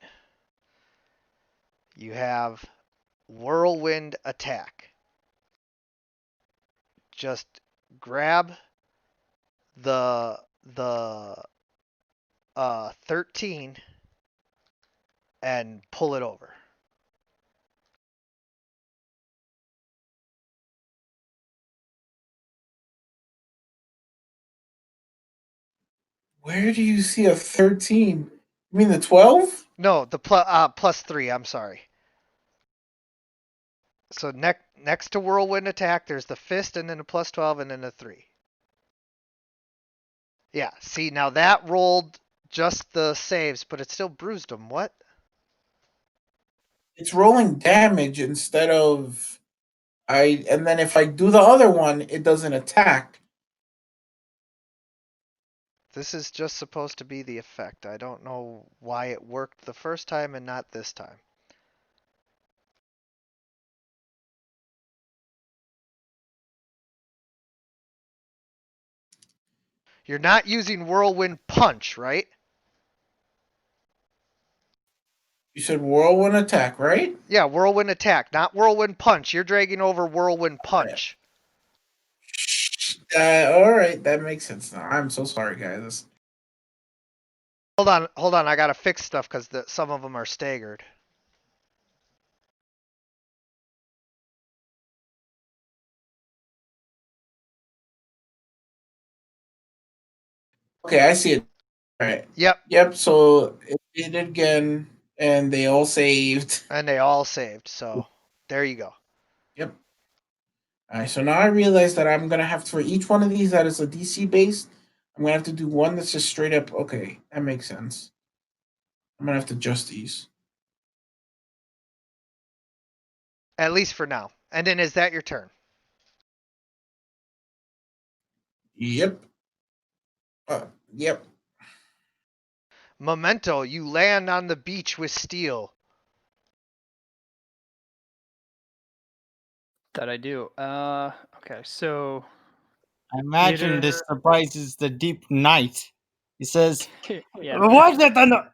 you have whirlwind attack. Just grab the 13 and pull it over. Where do you see a 13? You mean the 12? No, the plus 3. I'm sorry. So next to whirlwind attack, there's the fist, and then a plus 12, and then a 3. Yeah. See, now that rolled just the saves, but it still bruised him. What? It's rolling damage instead of and then if I do the other one, it doesn't attack. This is just supposed to be the effect. I don't know why it worked the first time and not this time. You're not using whirlwind punch, right? You said whirlwind attack, right? Yeah, whirlwind attack, not whirlwind punch. You're dragging over whirlwind punch. All right, that makes sense now. I'm so sorry, guys. Hold on. I gotta fix stuff because some of them are staggered. Okay, I see it. All right. Yep, Yep. So it did it again, and they all saved. and they all saved. So there you go. Yep. All right. So now I realize that I'm gonna have to, for each one of these that is a DC based, I'm gonna have to do one that's just straight up. Okay, that makes sense. I'm gonna have to adjust these. At least for now. And then is that your turn? Yep. Yep. Memento, you land on the beach with steel. That I do. Okay, so I imagine this Gator- surprises the deep night. He says, yeah. "What's that thunder?"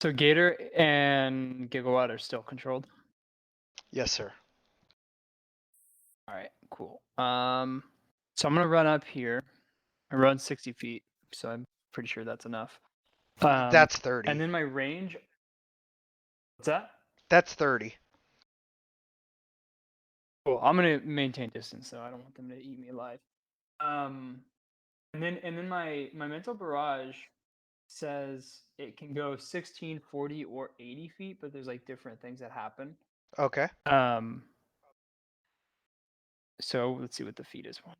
So Gator and Gigawatt are still controlled. Yes, sir. All right, cool. So I'm gonna run up here. I run 60 feet, so I'm pretty sure that's enough. That's 30. And then my range. What's that? That's 30. Cool. I'm gonna maintain distance, though. I don't want them to eat me alive. And then my mental barrage says it can go 16, 40, or 80 feet, but there's like different things that happen. Okay. So let's see what the feet is. One.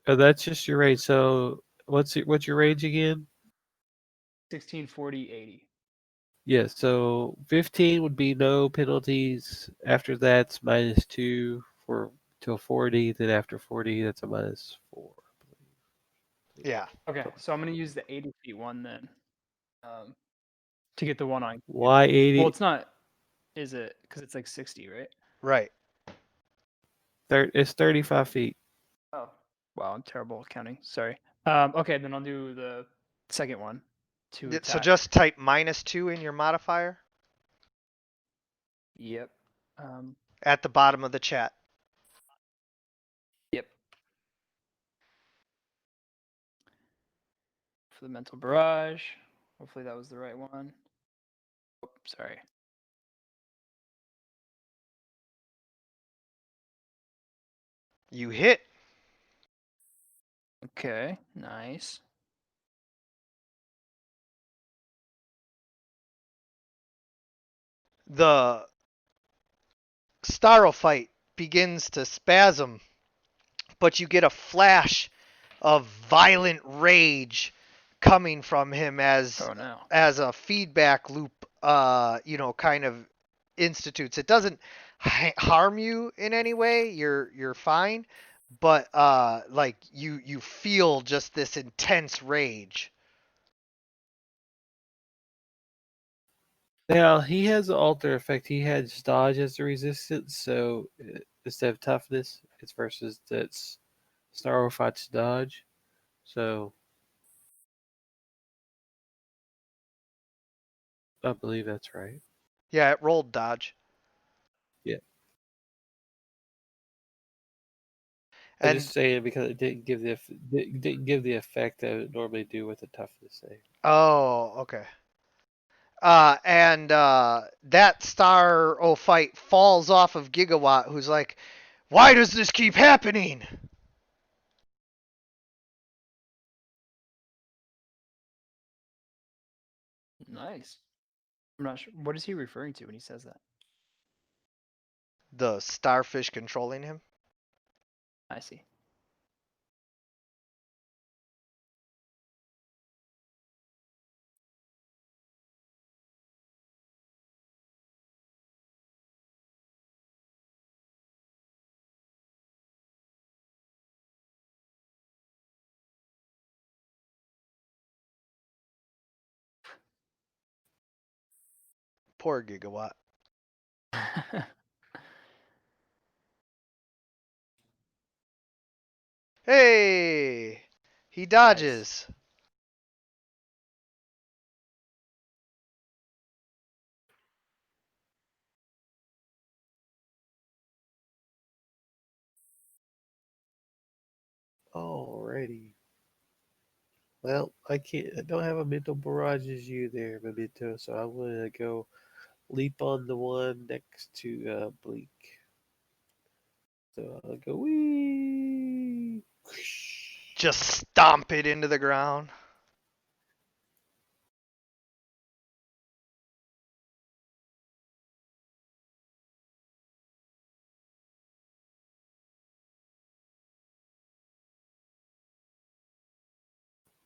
Oh, that's just your range. So what's your range again? 16, 40, 80. Yeah, so 15 would be no penalties. After that's -2 for till 40. Then after 40, that's a -4. Yeah. Okay, so I'm gonna use the 80 feet one then, to get the one on. Why 80? Well, it's not. Is it? Because it's like 60, right? Right. It's 35 feet. Oh, wow, I'm terrible at counting. Sorry. Okay, then I'll do the second one to attack. So just type -2 in your modifier Yep. at the bottom of the chat. Yep. For the mental barrage. Hopefully that was the right one. Oh, sorry. You hit. Okay, nice. The Starofite begins to spasm, but you get a flash of violent rage coming from him as Oh no. as a feedback loop kind of institutes. It doesn't harm you in any way. You're fine, but like you feel just this intense rage. Now he has an alter effect. He has dodge as a resistance, so instead of toughness, it's versus that's Starfight's dodge. So I believe that's right. Yeah, it rolled dodge. Yeah. I'm And just saying because it didn't give the effect that it would normally do with a toughness save. oh, okay. And that fight falls off of Gigawatt, who's like, "Why does this keep happening?" Nice. I'm not sure. What is he referring to when he says that? The starfish controlling him. I see. Poor Gigawatt. Hey, he dodges. Alrighty. Well, I can't. I don't have a mental barrage as you there, Memento. So I'm gonna go leap on the one next to Bleak. So I'll go wee. Just stomp it into the ground.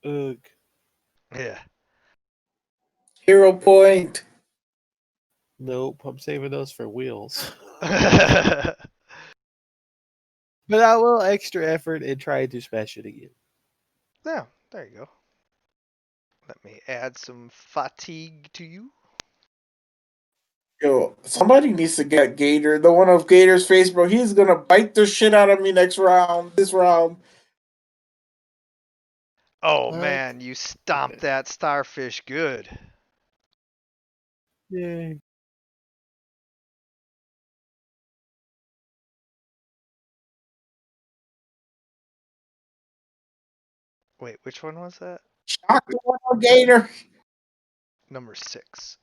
Ugh. Yeah. Hero point. Nope. I'm saving those for wheels. Yeah, But I will extra effort and try to smash it again. there you go. Let me add some fatigue to you. Yo, somebody needs to get Gator. The one of Gator's face, bro. He's gonna bite the shit out of me next round. This round. Oh What? man, you stomped that starfish good. Yay. Wait, which one was that? Shock the one of Gator. Number 6.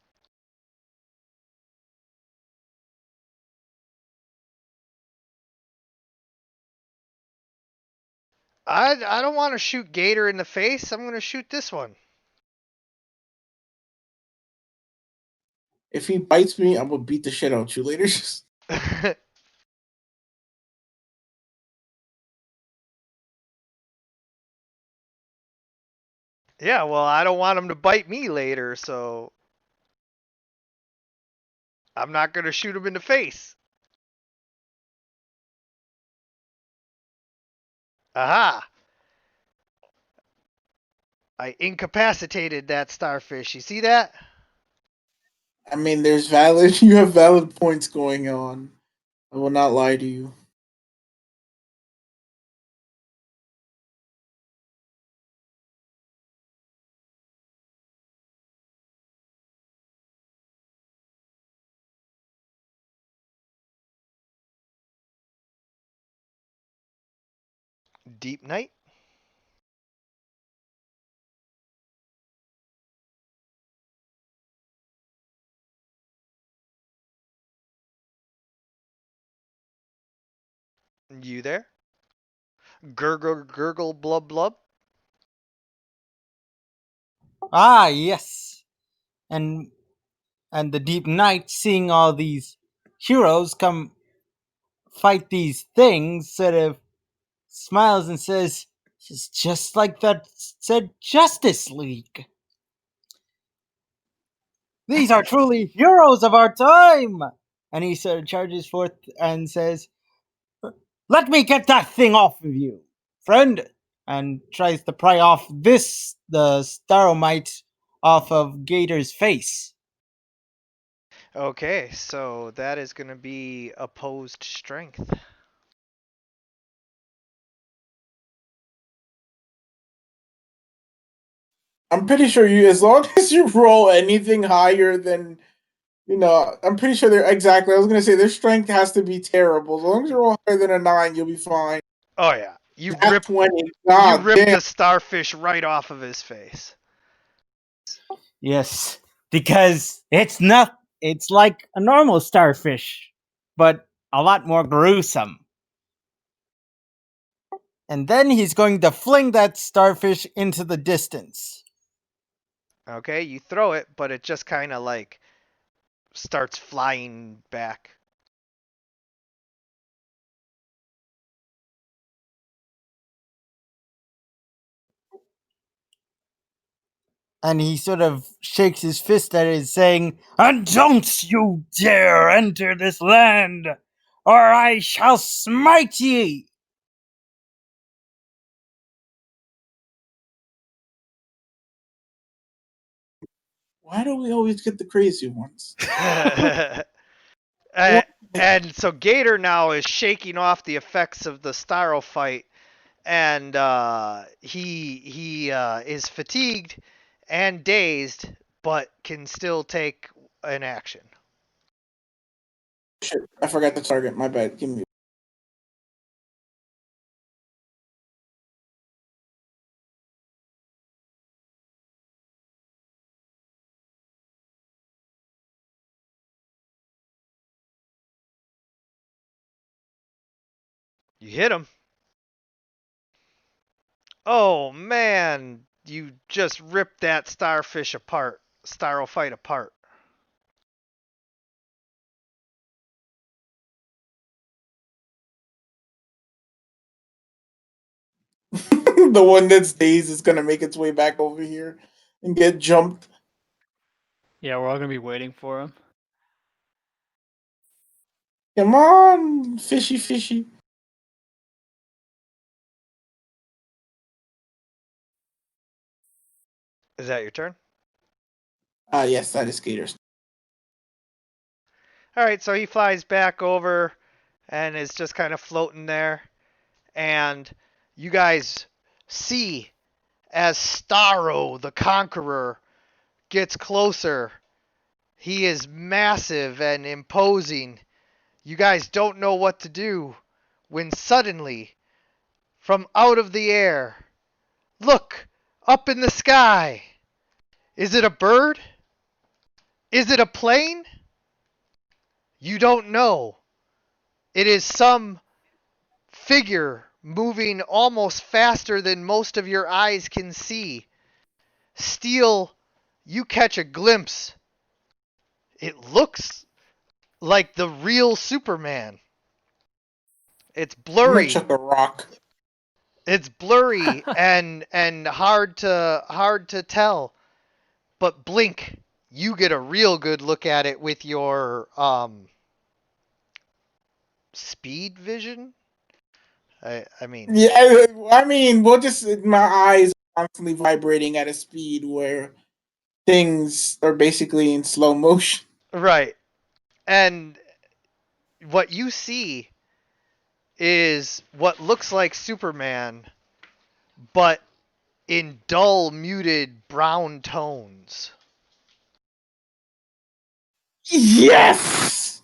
I don't want to shoot Gator in the face. I'm going to shoot this one. If he bites me, I'm gonna beat the shit out of you later. Yeah, well, I don't want him to bite me later, so I'm not going to shoot him in the face. Aha! I incapacitated that starfish. You see that? I mean, there's valid. You have valid points going on. I will not lie to you. Deep night? You there? Gurgle, gurgle, blub, blub. Ah, yes. And and the deep night, seeing all these heroes come fight these things, sort of smiles and says, "It's just like that said Justice League. These are truly heroes of our time." And he sort of charges forth and says, "Let me get that thing off of you, friend." And tries to pry off the staromite off of Gator's face. Okay, so that is going to be opposed strength. I'm pretty sure you, as long as you roll anything higher than, I'm pretty sure they're exactly. I was gonna say their strength has to be terrible. As long as you roll higher than a 9, you'll be fine. Oh yeah, At 20, you god ripped damn. the starfish right off of his face. Yes, because it's like a normal starfish, but a lot more gruesome. And then he's going to fling that starfish into the distance. Okay, you throw it, but it just kind of like starts flying back. And he sort of shakes his fist at it, saying, "And don't you dare enter this land, or I shall smite ye!" Why do we always get the crazy ones? and, and so Gator now is shaking off the effects of the Starro fight, and he is fatigued and dazed, but can still take an action. Shit, I forgot the target. My bad. Give me. You hit him. Oh man, you just ripped that starfish apart. Styrophyte apart. The one that's dazed is gonna make its way back over here and get jumped. Yeah, we're all gonna be waiting for him. Come on, fishy, fishy. Is that your turn? Ah, yes, that is Gators. All right, so he flies back over and is just kind of floating there, and you guys see as Starro the Conqueror gets closer. He is massive and imposing. You guys don't know what to do when suddenly, from out of the air, look up in the sky. Is it a bird? Is it a plane? You don't know. It is some figure moving almost faster than most of your eyes can see. Steel, you catch a glimpse. It looks like the real Superman. It's I'm gonna blurry. chuck a rock. It's blurry and hard to tell. But Blink, you get a real good look at it with your speed vision. I mean, Yeah, I mean, we'll just my eyes are constantly vibrating at a speed where things are basically in slow motion. right. And what you see is what looks like Superman, but in dull, muted brown tones. Yes,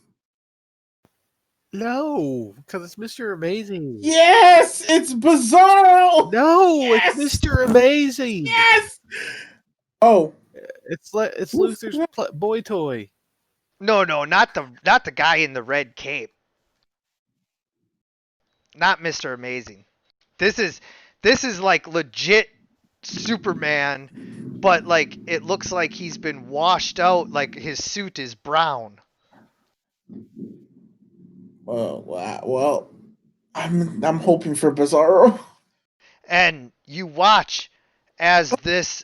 No, because it's Mr. Amazing. yes, it's Bizarro. No, Yes! it's Mr. Amazing. Yes. Oh, It's Luther's boy toy. No, not the guy in the red cape. Not Mr. Amazing. This is like legit Superman, but like it looks like he's been washed out, like his suit is brown. well, I'm hoping for Bizarro. And you watch as this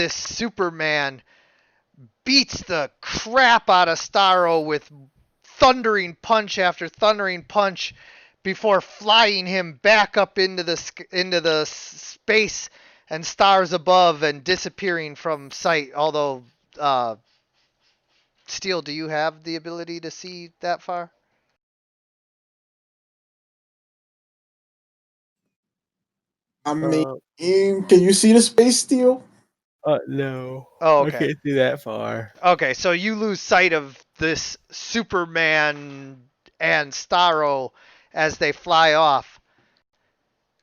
Superman beats the crap out of Starro with thundering punch after thundering punch before flying him back up into the space and stars above and disappearing from sight. Although, Steel, do you have the ability to see that far? I mean, can you see the space steel? No. Oh, I okay. can't see that far. Okay, so you lose sight of this Superman and Starro as they fly off.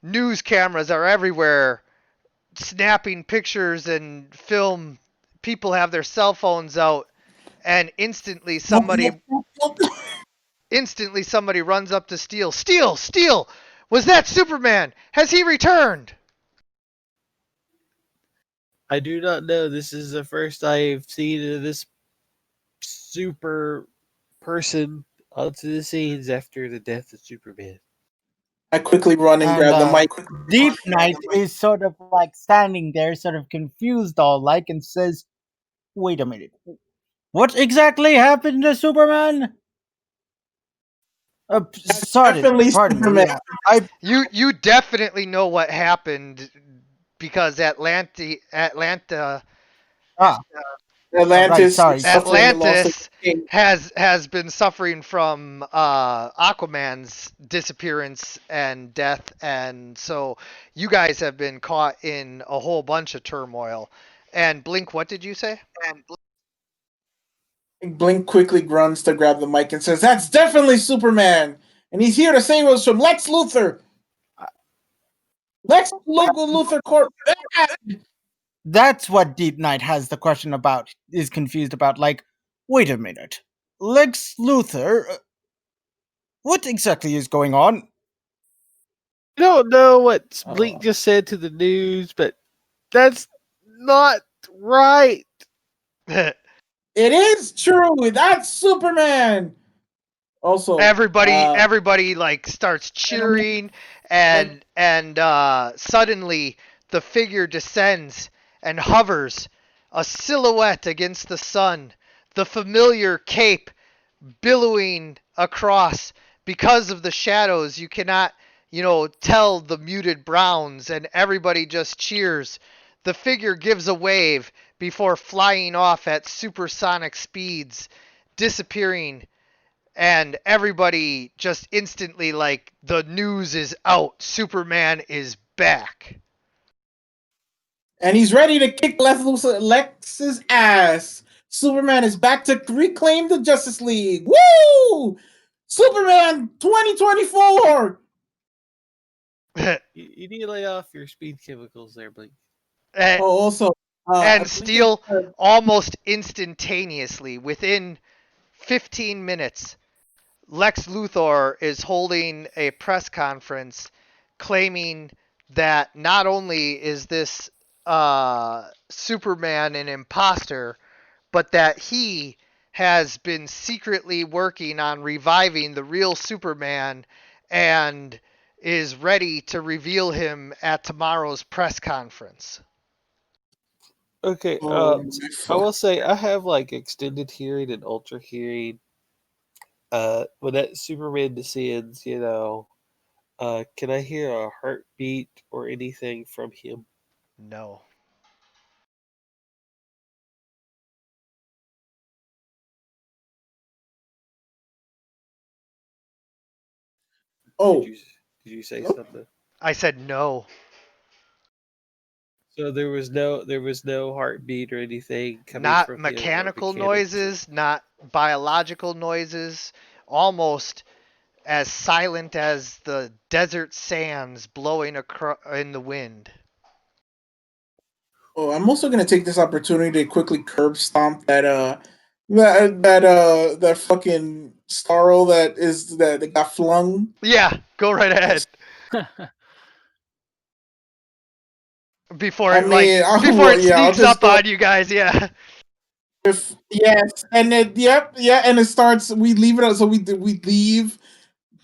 News cameras are everywhere, snapping pictures and film. People have their cell phones out, and instantly somebody runs up to Steel. Steel! Was that Superman? Has he returned? I do not know. This is the first I've seen of this super person onto the scenes after the death of Superman. I quickly run and grab the mic. Deep Knight is sort of like standing there, sort of confused, all like, and says, "Wait a minute. What exactly happened to Superman?" Sorry, Definitely pardon Superman. me. You definitely know what happened because Atlanta Atlantis, sorry. is suffering the loss of Atlantis the king. has been suffering from Aquaman's disappearance and death, and so you guys have been caught in a whole bunch of turmoil. And Blink, what did you say? Blink quickly grunts to grab the mic and says, "That's definitely Superman, and he's here to save us from Lex Luthor. Lex Luthor Corp." That's what Deep Knight has the question about, is confused about. Like, wait a minute. Lex Luthor? What exactly is going on? I don't know what Blink just said to the news, but that's not right. It is true. That's Superman. Also, everybody like starts cheering, and suddenly the figure descends and hovers, a silhouette against the sun, the familiar cape billowing across. Because of the shadows, you cannot, tell the muted browns, and everybody just cheers. The figure gives a wave before flying off at supersonic speeds, disappearing, and everybody just instantly, like, the news is out. Superman is back. and he's ready to kick Lex's ass. Superman is back to reclaim the Justice League. Woo! Superman 2024. You need to lay off your speed chemicals there, Blink. and, Also, and Steel, almost instantaneously, within 15 minutes, Lex Luthor is holding a press conference claiming that not only is this Superman an imposter, but that he has been secretly working on reviving the real Superman and is ready to reveal him at tomorrow's press conference. Okay, Oh, my I fuck. will say I have like extended hearing and ultra hearing. When that Superman descends, can I hear a heartbeat or anything from him? No. Did Oh, you did you say nope. something? I said no. So there was no heartbeat or anything coming Not from him or mechanical mechanics. noises, not biological noises, almost as silent as the desert sands blowing in the wind. Oh, I'm also gonna take this opportunity to quickly curb stomp that fucking Starro that got flung. Yeah, go right ahead. Before I it like mean, before it I'll sneaks just up go. on you guys, yeah. If yes, and then yep, yeah, and it starts. We leave it. So we leave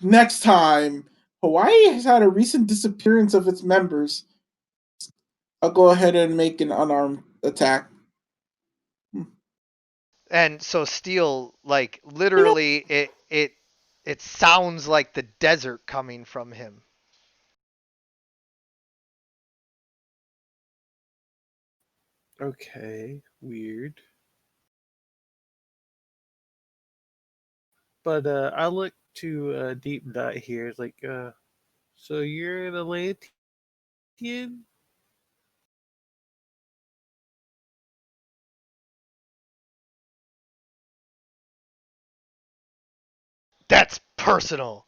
next time. Hawaii has had a recent disappearance of its members. I'll go ahead and make an unarmed attack. And so steel like You know, literally it sounds like the desert coming from him. Okay, weird. But I look to Deep Night here. It's like, so you're an Atlantean? That's personal.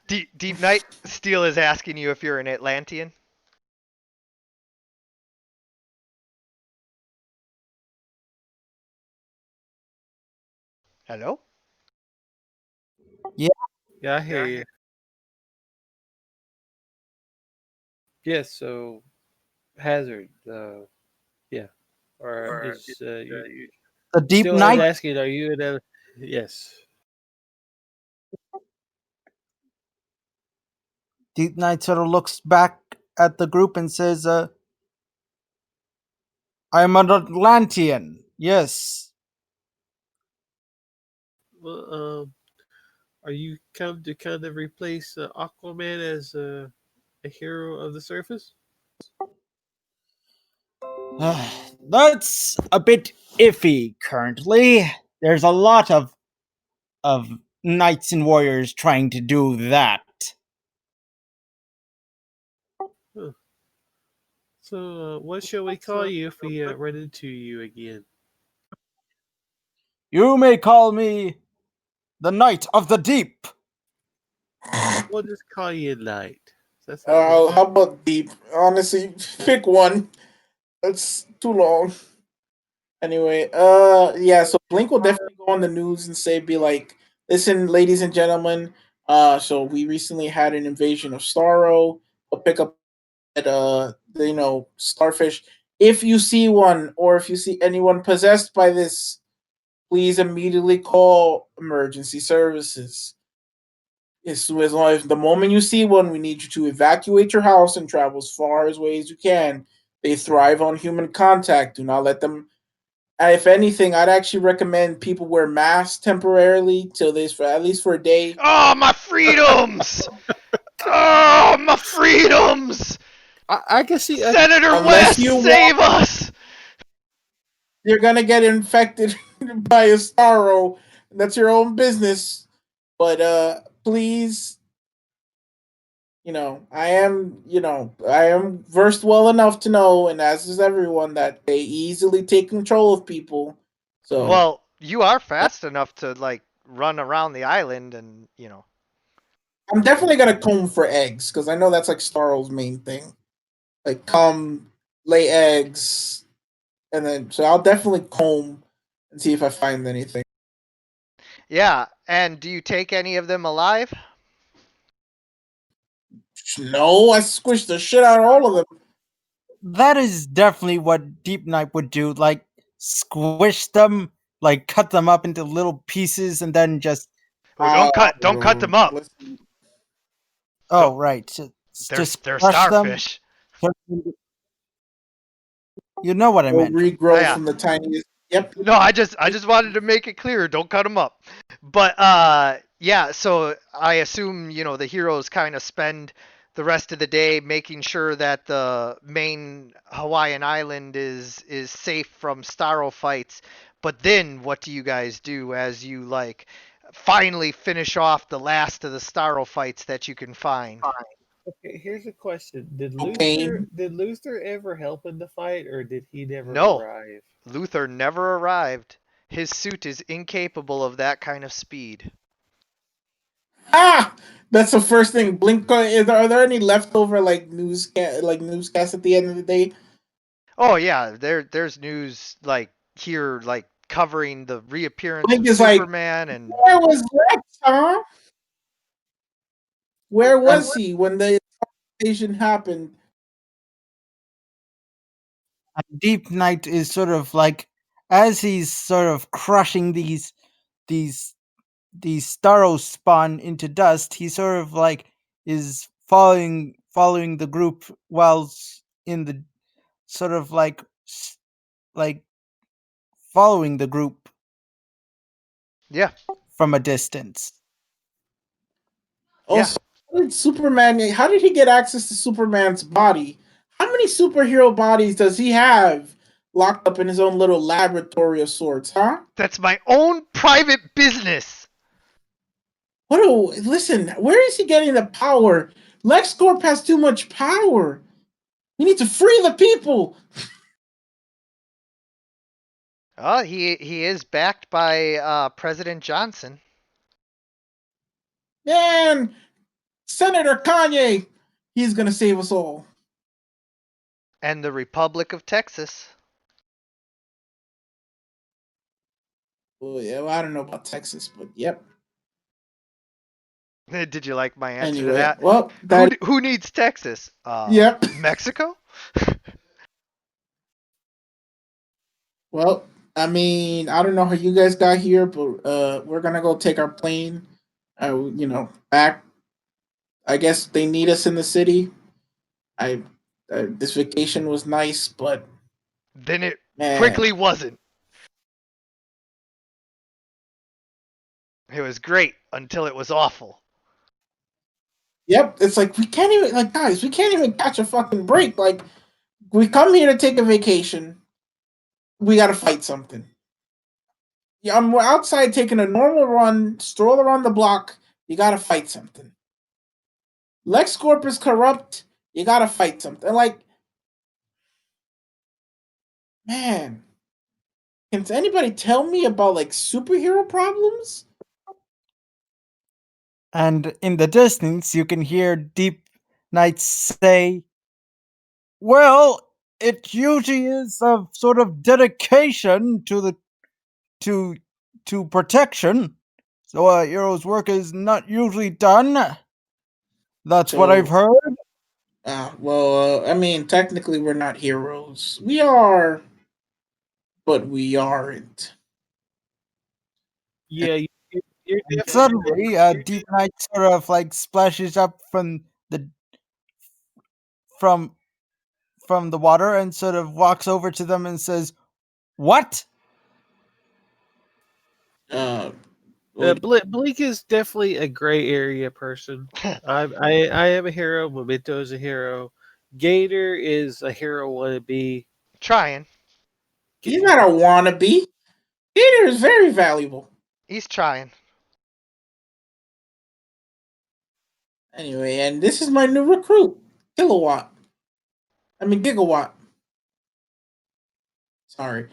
Deep Night Steel is asking you if you're an Atlantean. Hello? Yeah, I hear you. Yes, so Hazard, yeah. Or is The Deep still is Night. asking, are you an yes. Deep Night sort of looks back at the group and says, I'm an Atlantean. Yes. Well, are you come to kind of replace Aquaman as a hero of the surface? That's a bit iffy currently. There's a lot of knights and warriors trying to do that. Huh. So, what shall we call you if we run into you again? You may call me the Knight of the Deep. We'll just call you Knight. Does that sound good? how about deep? Honestly, pick one. That's too long. Anyway, yeah. So Blink will definitely go on the news and be like, "Listen, ladies and gentlemen. So we recently had an invasion of Starro. We'll pick up at starfish. If you see one, or if you see anyone possessed by this, please immediately call emergency services. As long as the moment you see one, we need you to evacuate your house and travel as far away as you can. They thrive on human contact. Do not let them. If anything, I'd actually recommend people wear masks temporarily till this for at least for a day. Oh, my freedoms! Oh, my freedoms! I can see. Senator Unless West, you save want, us! you're gonna get infected by a Starro. That's your own business. But please, I am versed well enough to know, and as is everyone, that they easily take control of people. So Well, you are fast enough to like run around the island and, I'm definitely gonna comb for eggs because I know that's like Starro's main thing. Like come, lay eggs, and then so I'll definitely comb and see if I find anything. Yeah, and do you take any of them alive? No, I squished the shit out of all of them. That is definitely what Deep Knight would do. Like squish them, like cut them up into little pieces, and then just Oh, don't cut them up. Listen, oh right, just They're crush them. starfish. You know what I they'll meant. regrow Yeah. from the tiniest. Yep. No, I just wanted to make it clear. Don't cut them up. But yeah. So I assume the heroes kind of spend the rest of the day making sure that the main Hawaiian island is safe from Starro fights. But then, what do you guys do as you finally finish off the last of the Starro fights that you can find? Okay, here's a question: Cocaine. Did Luther ever help in the fight, or did he never No, arrive? Luther never arrived. His suit is incapable of that kind of speed. Ah, that's the first thing. Blink. Are there any leftover newscasts at the end of the day? Oh yeah, there's news here covering the reappearance Blink of is like, Superman and where was Lex, huh? Where And was he when the invasion happened? Deep Knight is sort of like, as he's sort of crushing these these Starros spawn into dust, he sort of like is following the group while in the sort of like following the group yeah, from a distance. yeah. Also, how did Superman? How did he get access to Superman's body? How many superhero bodies does he have locked up in his own little laboratory of sorts? Huh? That's my own private business. What? Listen. Where is he getting the power? LexCorp has too much power. We need to free the people. Oh, he is backed by President Johnson Man, Senator Kanye, he's gonna save us all. and the Republic of Texas. Oh yeah, well, I don't know about Texas, but yep. Did you like my answer to Anyway, that? well, Who needs Texas? yep. Mexico? Well, I mean, I don't know how you guys got here, but we're gonna go take our plane. Back. I guess they need us in the city. I This vacation was nice, but Then it man, quickly wasn't. It was great until it was awful. yep. It's like we can't even guys, we can't even catch a fucking break. Like we come here to take a vacation, we got to fight something. Yeah, I'm outside taking a normal run, stroll around the block. You got to fight something. LexCorp is corrupt. You got to fight something. Like, man, can anybody tell me about like superhero problems? And in the distance, you can hear Deep Knight say, "Well, it usually is a sort of dedication to the to to protection. So a hero's work is not usually done. That's what I've So, heard." I mean, technically, we're not heroes. We are, but we aren't. Yeah, you're And definitely. suddenly, Deep Knight sort of like splashes up the from from the water and sort of walks over to them and says, "What?" Uh, well, Bleak is definitely a gray area person. I am a hero. Memento is a hero. Gator is a hero wannabe. Trying. he's not a wannabe. Peter is very valuable. He's trying. Anyway, and this is my new recruit, Kilowatt. I mean, Gigawatt. Sorry.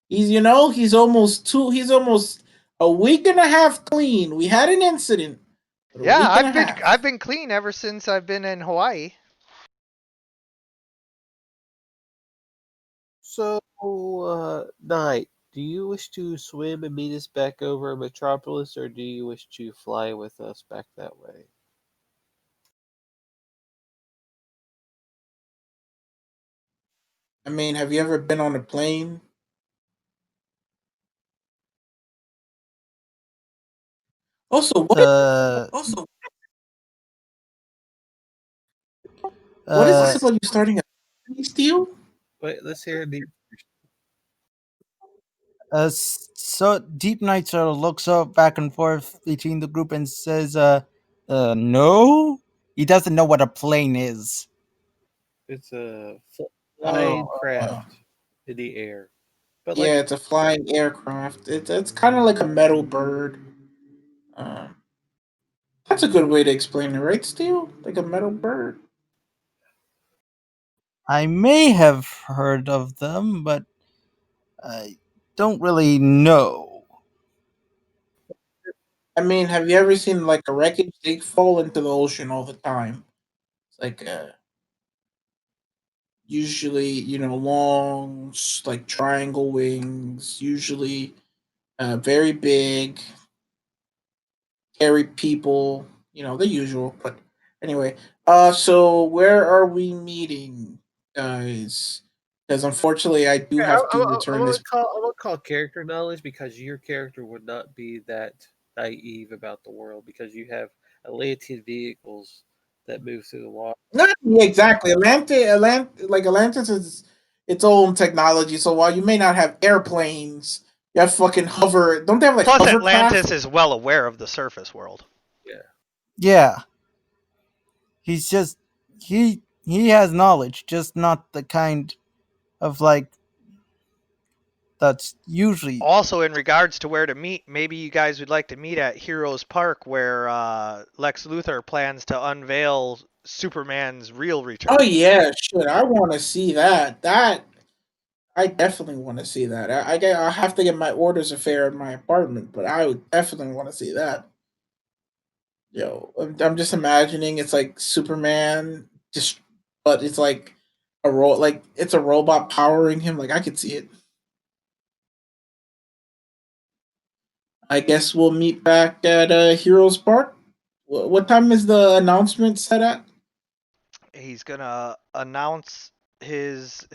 He's almost a week and a half clean. We had an incident, but a Yeah, week and a I've half. been clean ever since I've been in Hawaii. So, Knight, Do you wish to swim and meet us back over Metropolis, or do you wish to fly with us back that way? I mean, have you ever been on a plane? Also, Uh, what is this uh, about you starting a steel? Wait, let's hear the. so Deep Knight sort of looks up back and forth between the group and says, no? He doesn't know what a plane is. It's a flying Oh, craft in the air, but like yeah, it's a flying aircraft. It's kind of like a metal bird. Um, that's a good way to explain it, right, Steel? Like a metal bird. I may have heard of them, but I don't really know. I mean, have you ever seen like a wreckage? They fall into the ocean all the time. It's like usually, long, like triangle wings. Usually, very big, carry people. The usual. But anyway, so where are we meeting, guys? Because unfortunately, I do yeah, have to return this. I'm gonna call character knowledge because your character would not be that naive about the world because you have Atlantean vehicles that move through the water. Not yeah, exactly. Atlantis is its own technology. So while you may not have airplanes, you have fucking hover. Don't they have like Plus, hovercraft? Atlantis is well aware of the surface world. Yeah. Yeah, he's just he has knowledge, just not the kind of like that's usually. Also, in regards to where to meet, maybe you guys would like to meet at Heroes Park, where Lex Luthor plans to unveil Superman's real Oh return. yeah, shit. I want to see that. I definitely want to see that. I have to get my orders affair in my apartment, but I would definitely want to see that. I'm just imagining it's like Superman, just but it's like like it's a robot powering him. Like I could see it. I guess we'll meet back at Heroes Park. What time is the announcement set at? He's gonna announce his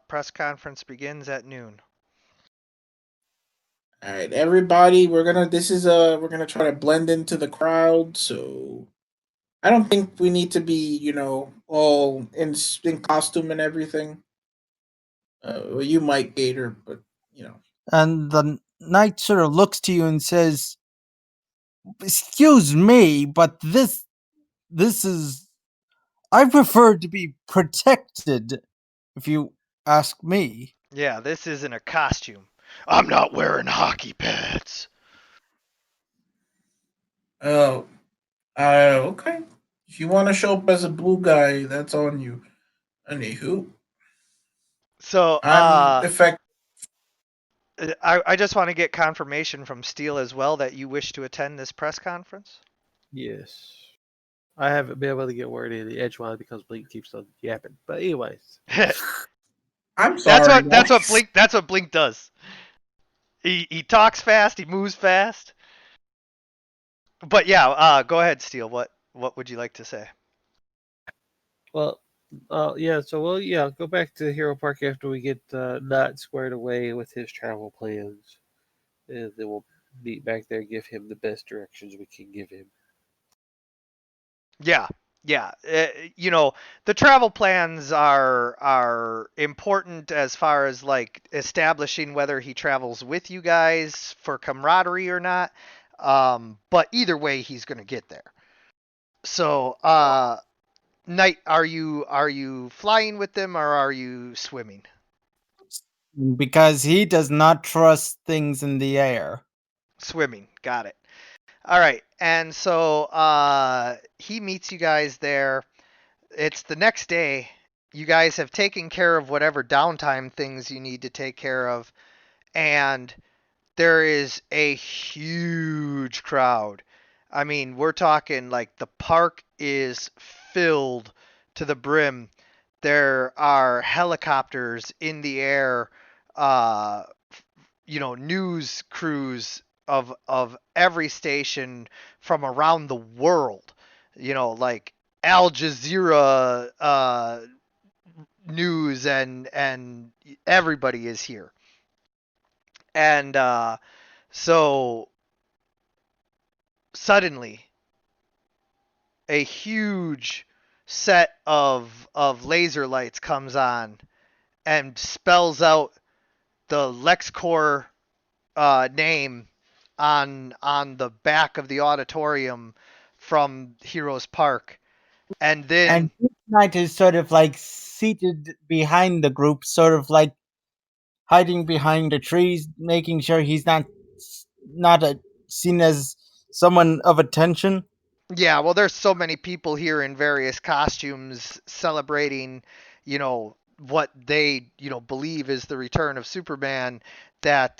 press conference begins at noon. All right, everybody. We're gonna try to blend into the crowd. So I don't think we need to be all in costume and everything. Well, you might Gator, but you know. And the knight sort of looks to you and says, "Excuse me, but this is. I prefer to be protected, if you ask me." Yeah, this isn't a costume. I'm not wearing hockey pads. Oh, okay. If you want to show up as a blue guy, that's on you. Anywho, So, I'm effective. I just want to get confirmation from Steele as well that you wish to attend this press conference. Yes. I haven't been able to get word in the edgewise because Blink keeps on yapping. But anyways, I'm sorry, that's what guys. Blink does. He talks fast, he moves fast. But yeah, go ahead, Steele. What would you like to say? well, yeah. So we'll go back to Hero Park after we get Not squared away with his travel plans, and then we'll meet back there, give him the best directions we can give him. Yeah, yeah. The travel plans are important as far as like establishing whether he travels with you guys for camaraderie or not. But either way, he's gonna get there. So, Knight, are you flying with them or are you swimming? Because he does not trust things in the air. Swimming. Got it. All right. And so he meets you guys there. It's the next day. You guys have taken care of whatever downtime things you need to take care of, and there is a huge crowd. I mean, we're talking like the park is filled to the brim. There are helicopters in the air, uh, news crews of every station from around the world, like Al Jazeera news, and everybody is here. And so suddenly a huge set of laser lights comes on and spells out the LexCorp name on the back of the auditorium from Heroes Park. And then And Knight is sort of like seated behind the group, sort of like hiding behind the trees, making sure he's not seen as someone of attention. yeah, well, there's so many people here in various costumes celebrating, what they, believe is the return of Superman, that,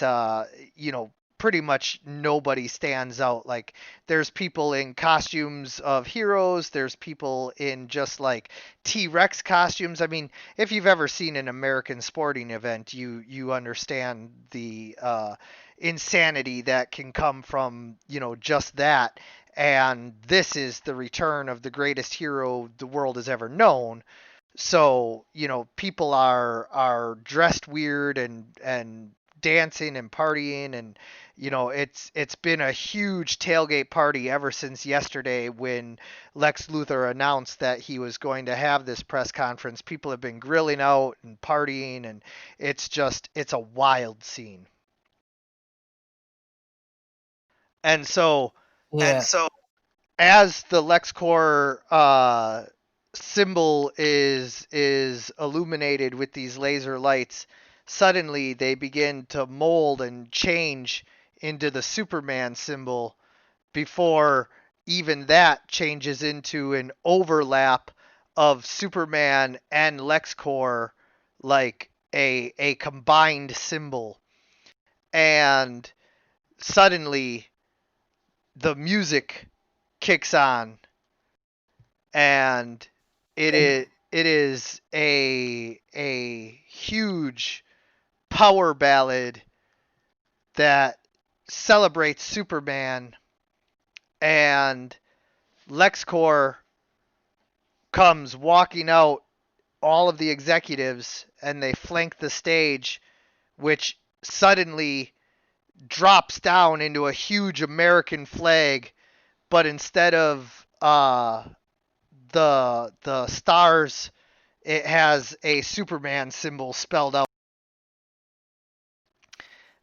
pretty much nobody stands out. Like, there's people in costumes of heroes, there's people in just like T-Rex costumes. I mean, if you've ever seen an American sporting event, you understand the insanity that can come from, just that. And this is the return of the greatest hero the world has ever known. So, people are dressed weird and dancing and partying, and it's been a huge tailgate party ever since yesterday when Lex Luthor announced that he was going to have this press conference. People have been grilling out and partying, and it's a wild scene. And so Yeah. as the LexCorp symbol is illuminated with these laser lights, suddenly they begin to mold and change into the Superman symbol before even that changes into an overlap of Superman and LexCorp, like a combined symbol. And suddenly the music kicks on, and it is a huge power ballad that celebrates Superman, and LexCorp comes walking out, all of the executives, and they flank the stage, which suddenly drops down into a huge American flag, but instead of the stars, it has a Superman symbol spelled out.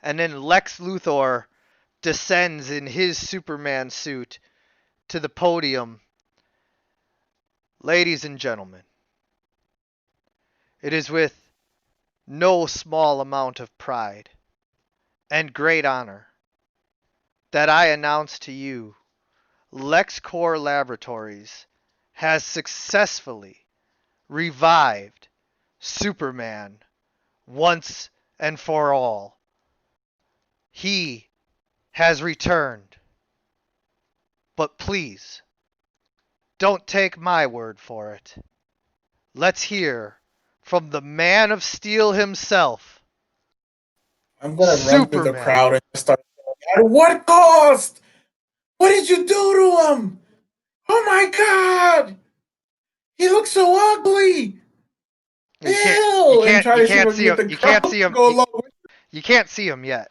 And then Lex Luthor descends in his Superman suit to the podium. Ladies and gentlemen, it is with no small amount of pride and great honor that I announce to you LexCorp Laboratories has successfully revived Superman once and for all. He has returned. But please, don't take my word for it. Let's hear from the Man of Steel himself, I'm gonna run through the Superman. crowd and just start yelling, at what cost? What did you do to him? Oh my god! He looks so ugly. You Ew! And try to see if I can see get him. the You can't crowd see to him. go along with it. You can't see him yet.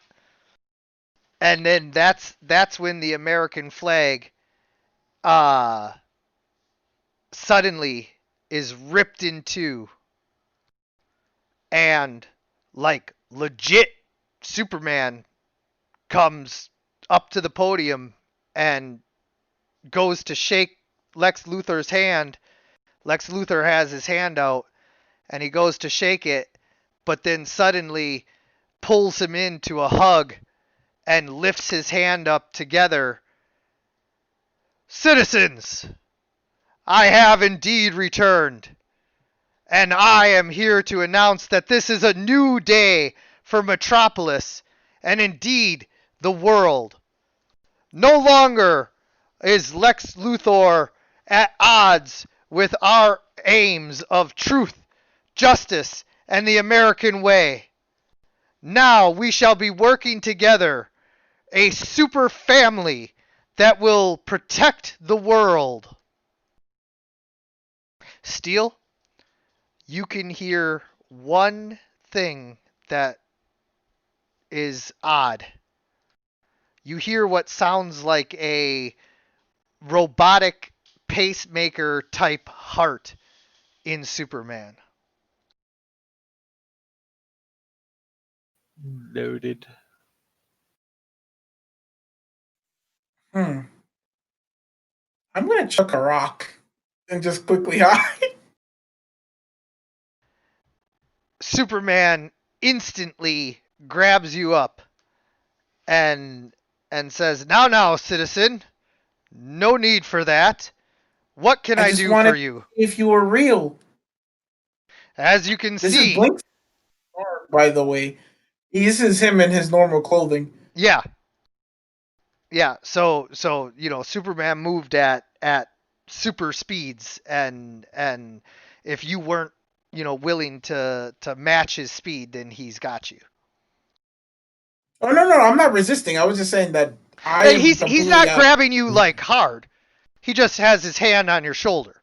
And then that's when the American flag suddenly is ripped in two, and like legit Superman comes up to the podium and goes to shake Lex Luthor's hand. Lex Luthor has his hand out and he goes to shake it, but then suddenly pulls him into a hug and lifts his hand up together. Citizens, I have indeed returned, and I am here to announce that this is a new day for Metropolis, and indeed the world. No longer is Lex Luthor at odds with our aims of truth, justice, and the American way. Now we shall be working together, a super family that will protect the world. Steel, you can hear one thing that is odd. You hear what sounds like a robotic pacemaker type heart in Superman. Noted. I'm gonna chuck a rock and just quickly hide. Superman instantly grabs you up and says, "Now, citizen, no need for that. What can I just do wanted for to you?" see if you were real. As you can This is see, Blink's car, by the way. This is him in his normal clothing. yeah, yeah. So Superman moved at super speeds, and if you weren't willing to match his speed, then he's got you. Oh no, I'm not resisting. I was just saying that I Hey, am he's completely not out. grabbing you like hard. He just has his hand on your shoulder.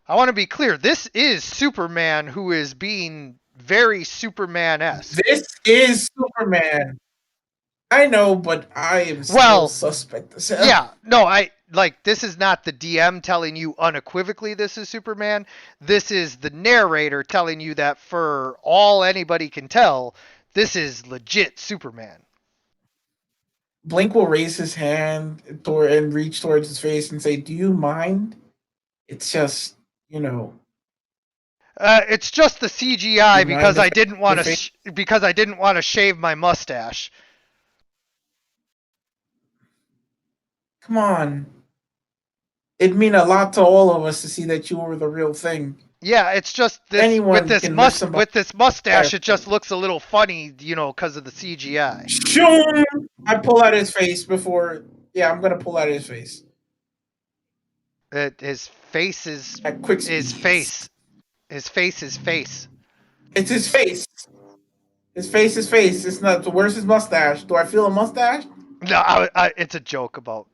I want to be clear. This is Superman who is being very Superman-esque. This is Superman. I know, but I am still Well, suspect as hell. yeah, no, this is not the DM telling you unequivocally this is Superman. This is the narrator telling you that for all anybody can tell, this is legit Superman. Blink will raise his hand toward and reach towards his face and say, "Do you mind? It's just, It's just the do CGI you mind because if I didn't the want to face?" because I didn't want to shave my mustache. Come on. It'd mean a lot to all of us to see that you were the real thing. Yeah, it's just this Anyone can lift somebody. with this mustache. It just looks a little funny, because of the CGI. Shoom! I pull out his face before. Yeah, I'm gonna pull out his face. His face is At quick speed. his face. His face is face. It's his face. His face is face. It's not. Where's his mustache? Do I feel a mustache? No, it's a joke about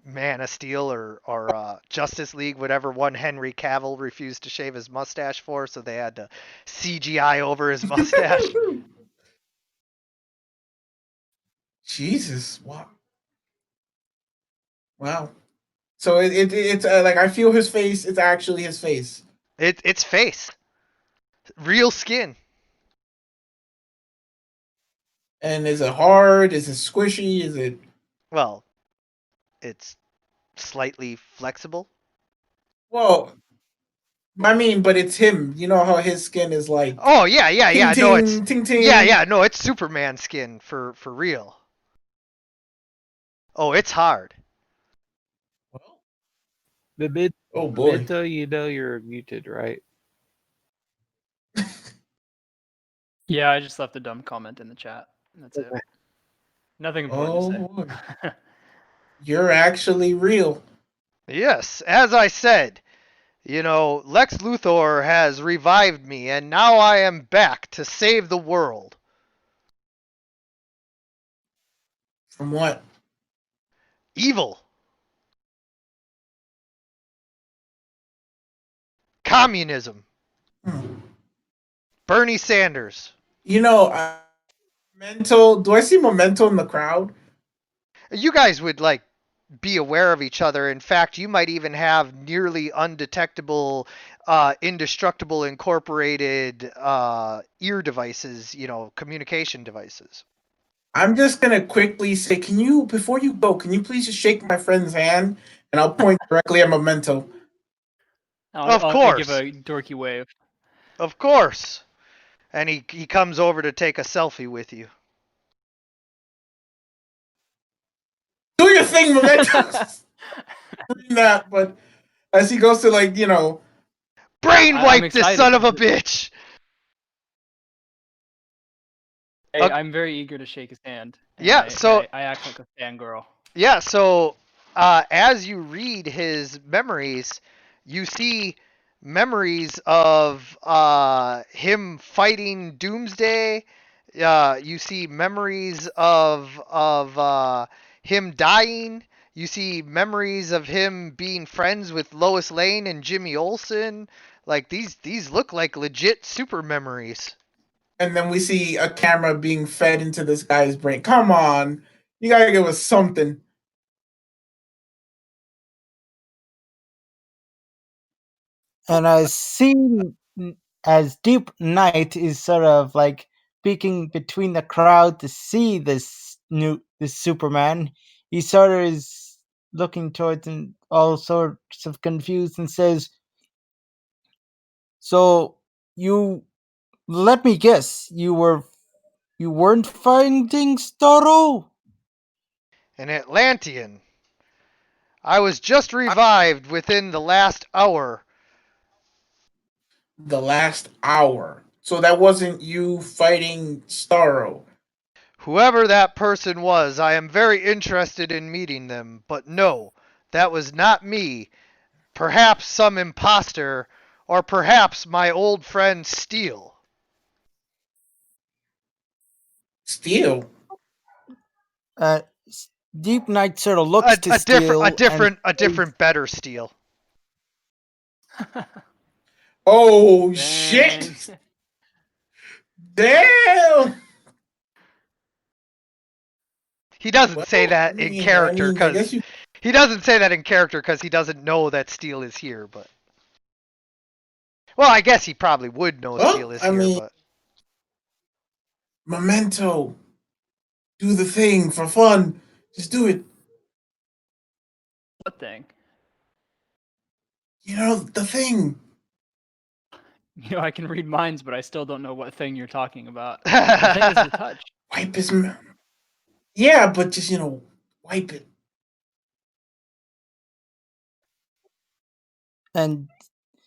Man of Steel or Justice League, whatever one Henry Cavill refused to shave his mustache for, so they had to CGI over his mustache. Jesus, wow. Wow. So it's like I feel his face. It's actually his face. It's face, real skin. And is it hard? Is it squishy? Is it? Well, it's slightly flexible. Well, I mean, but it's him. You know how his skin is like. Oh yeah. Ting, No, it's ting, ting, ting. yeah. No, it's Superman skin for real. Oh, it's hard. Well, Oh boy. Memento, you know you're muted, right? Yeah, I just left a dumb comment in the chat. That's it. Nothing important to boy. say. You're actually real. Yes, as I said, Lex Luthor has revived me, and now I am back to save the world. From what? Evil. Communism. Bernie Sanders. Memento. Do I see Memento in the crowd? You guys would be aware of each other. In fact, you might even have nearly undetectable, indestructible incorporated ear devices, communication devices. I'm just gonna quickly say, before you go, can you please just shake my friend's hand and I'll point directly at Memento. Of I'll course. give a dorky wave. Of course. And he comes over to take a selfie with you. Do your thing, Memento. That, but as he goes to brainwipe this excited. son of a bitch. Hey, Okay. I'm very eager to shake his hand. and Yeah, so- I act like a fangirl. Yeah, so as you read his memories, you see memories of him fighting Doomsday You see memories of him dying. You see memories of him being friends with Lois Lane and Jimmy Olsen. Like these look like legit super memories. And then we see a camera being fed into this guy's brain. Come on, you gotta give us something. And as Deep Night is sort of like peeking between the crowd to see this Superman, he sort of is looking towards and all sorts of confused and says, "So you let me guess, you weren't finding Starro?" An Atlantean. I was just revived within the last hour. The last hour. So that wasn't you fighting Starro. Whoever that person was, I am very interested in meeting them, but no, that was not me. Perhaps some imposter, or perhaps my old friend Steele. Steel. Uh, Deep Night sort of looks to A different, Steel and a different, better Steele. Oh Dang. shit! Damn. He doesn't Well, say that in character I guess because you. he doesn't say that in character because he doesn't know that Steele is here. But well, I guess he probably would know Well, Steele is I here. mean, But Memento. Do the thing for fun. Just do it. What thing? You know the thing. You know, I can read minds, but I still don't know what thing you're talking about. The thing is the touch. Wipe his. Yeah, but just wipe it. and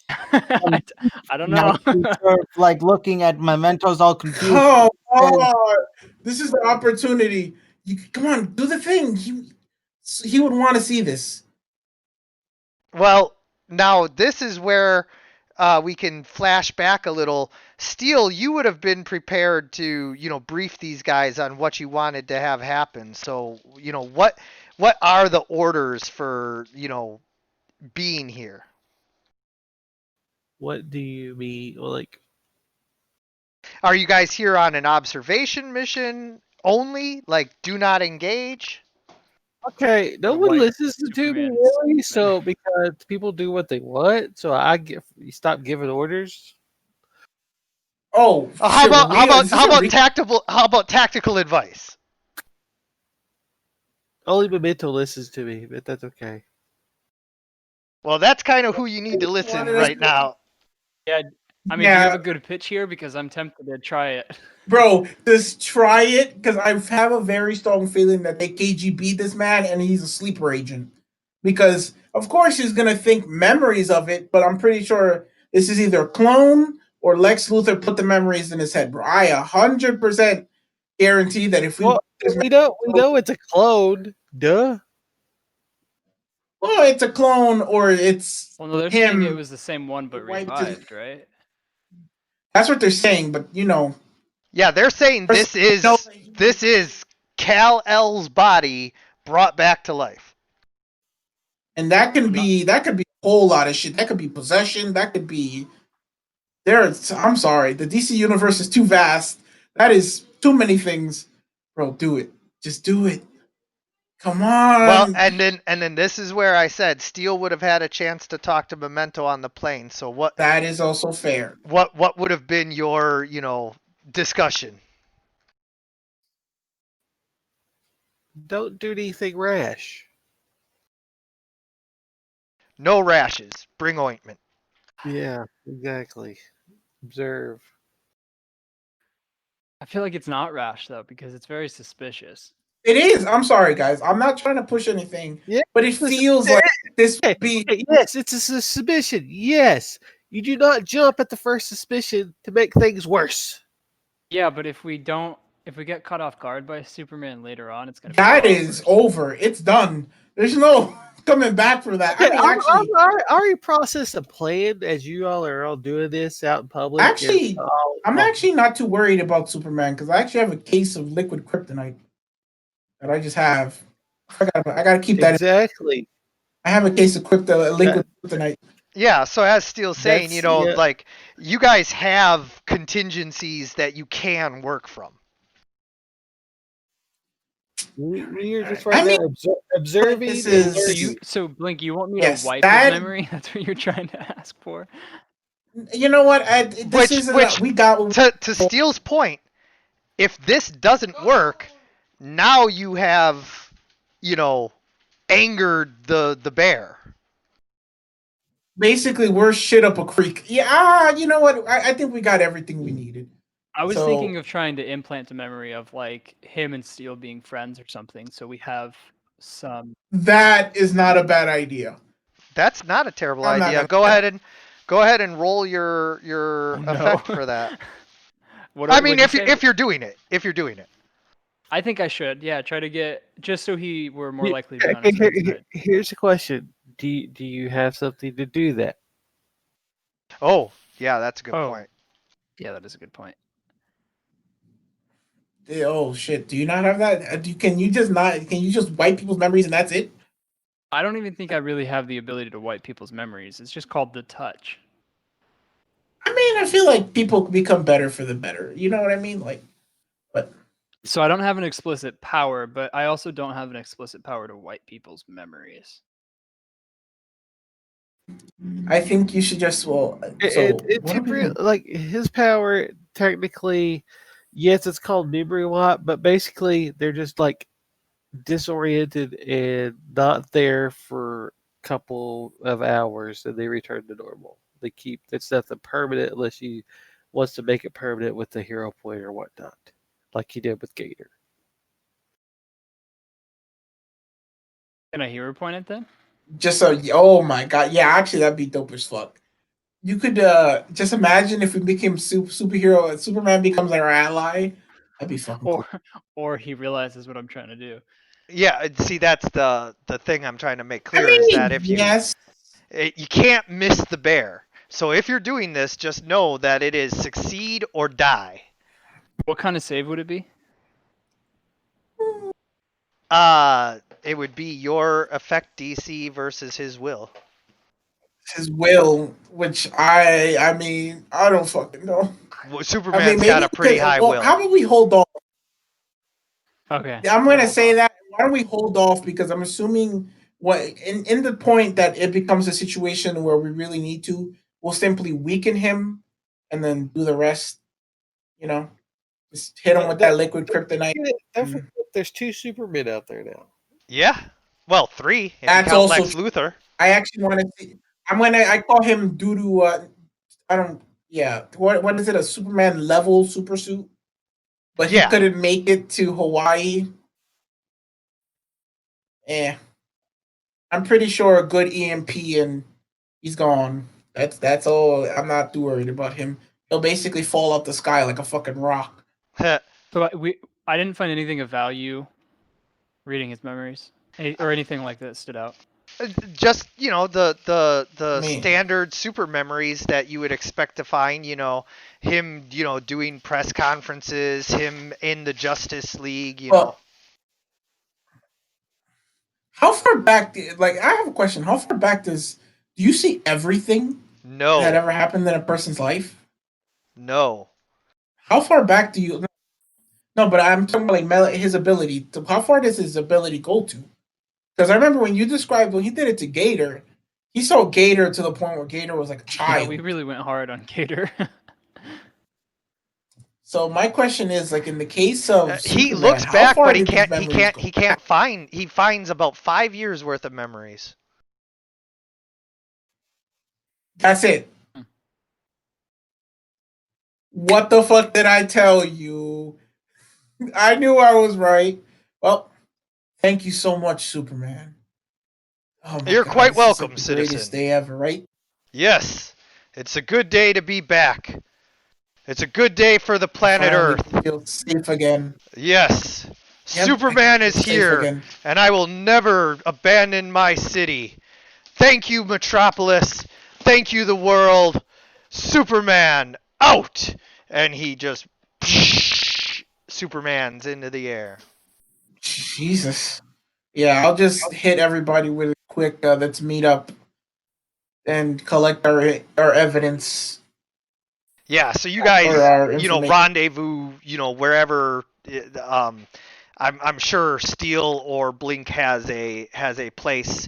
I, I don't know. He's sort of like looking at Mementos all confused. Come And on. This is the opportunity. You come on, do the thing. He would want to see this. well, now this is where we can flash back a little. Steele, you would have been prepared to, brief these guys on what you wanted to have happen. So, what are the orders for, being here? What do you mean? Well, like, Are you guys here on an observation mission only? Like, do not engage? okay, no The one white listens to me Superman really, statement. so because people do what they want, so you stop giving orders. Oh, How shit. about how about tactical advice? Only Memento listens to me, but that's okay. Well, that's kind of who you need to listen right now. Yeah, I mean, do you have a good pitch here? Because I'm tempted to try it. Bro, just try it because I have a very strong feeling that they KGB this man and he's a sleeper agent. Because of course he's gonna think memories of it, but I'm pretty sure this is either a clone or Lex Luthor put the memories in his head, bro. I 100% guarantee that if we Well, we know it's a clone. Duh. well, it's a clone or it's Well, no, they're saying it him. was the same one but Wiped his- revived, right? That's what they're saying, but Yeah, they're saying this is Kal-El's body brought back to life. and that could be a whole lot of shit. That could be possession. That could be I'm sorry, the DC universe is too vast. That is too many things, bro. Do it. Just do it. Come on. Well, and then this is where I said Steele would have had a chance to talk to Memento on the plane. So what? That is also fair. What would have been your discussion? Don't do anything rash. No rashes. Bring ointment. Yeah, exactly. Observe. I feel like it's not rash though, because it's very suspicious. It is. I'm sorry, guys. I'm not trying to push anything. Yeah, but it feels like this would be. Yes, it's a suspicion. Yes. You do not jump at the first suspicion to make things worse. Yeah, but if we get caught off guard by Superman later on, it's gonna. That is over. It's done. There's no coming back for that. I Okay, mean, actually, I already processed a plan as you all are all doing this out in public. actually, I'm actually not too worried about Superman because I actually have a case of liquid kryptonite that I just have. I gotta keep that. Exactly. I have a case of liquid kryptonite. Yeah, so as Steele's saying, That's- yeah. like, you guys have contingencies that you can work from. We are just I right mean, now observing. this and is- learning. So Blink, you want me Yes, to wipe that- his memory? That's what you're trying to ask for. You know what? We got. To Steele's point, if this doesn't work, now you have, angered the bear. Basically, we're shit up a creek. Yeah, you know what? I think we got everything we needed. I was So- thinking of trying to implant a memory of like him and Steel being friends or something, so we have some. That is not a bad idea. That's not a terrible I'm not idea. gonna- Go ahead and roll your Oh, no. effect for that. What I are- mean, what'd you say? if you're doing it. I think I should. Yeah, try to get just so he were more Yeah, likely to be on okay, his side tonight. here's the question: Do you have something to do that? Oh, yeah, that's a good Oh. point. Yeah, that is a good point. Oh shit! Do you not have that? Can you just wipe people's memories and that's it? I don't even think I really have the ability to wipe people's memories. It's just called the touch. I mean, I feel like people become better for the better. You know what I mean? Like, but So I don't have an explicit power, but I also don't have an explicit power to wipe people's memories. I think you should just Like his power technically, yes, it's called memory wipe, but basically they're just like disoriented and not there for a couple of hours, and they return to normal. It's nothing permanent unless he wants to make it permanent with the hero point or whatnot, like he did with Gator. Can I hero point it then? just so. Oh my god! Yeah, actually, that'd be dope as fuck. You could just imagine if we became superhero. Superman becomes our ally. That'd be fucking cool. Or he realizes what I'm trying to do. Yeah, see, that's the thing I'm trying to make I clear mean, is that if yes, you can't miss the bear. So if you're doing this, just know that it is succeed or die. What kind of save would it be? It would be your effect DC versus his will. his will, which I mean, I don't fucking know. Well, I Superman's mean, maybe got a pretty because- high well, will. How about we hold off? Okay. I'm gonna say that. Why don't we hold off? Because I'm assuming in the point that it becomes a situation where we really need to, we'll simply weaken him and then do the rest. You know, just hit him with that liquid kryptonite. Don't forget, there's 2 Supermen out there now. Yeah. Well, 3 if That's you count also Lex Luthor. I actually want to see. I call him due to I don't. Yeah, what is it? A Superman level super suit, but he Yeah. couldn't make it to Hawaii. I'm pretty sure a good EMP and he's gone. That's all. I'm not too worried about him. He'll basically fall out the sky like a fucking rock. So I didn't find anything of value reading his memories or anything like that stood out. Just the Man. standard super memories that you would expect to find. Him doing press conferences, him in the Justice League. Well, how far back? I have a question. How far back do you see everything No, that ever happened in a person's life? no. How far back do you? No, but I'm talking about his ability. How far does his ability go to? Because I remember when you described when he did it to Gator, he saw Gator to the point where Gator was like a Yeah, child. we really went hard on Gator. So my question is, in the case of He Superman, looks how back, far but he did his can't. He memories can't. go? He can't find. He finds about 5 years worth of memories. That's it. What the fuck did I tell you? I knew I was right. Well, thank you so much, Superman. Oh my You're God, quite this is, welcome, the greatest citizen. day ever, right? Yes, it's a good day to be back. It's a good day for the planet Finally Earth. feel safe again. Yes. Yep, Superman is safe here, again. and I will never abandon my city. Thank you, Metropolis. Thank you, the world. Superman, out! And he just Superman's into the air. Jesus. Yeah, I'll just hit everybody with a quick. Let's meet up and collect our evidence Yeah, so you or guys, our information. rendezvous, wherever. I'm sure Steel or Blink has a place,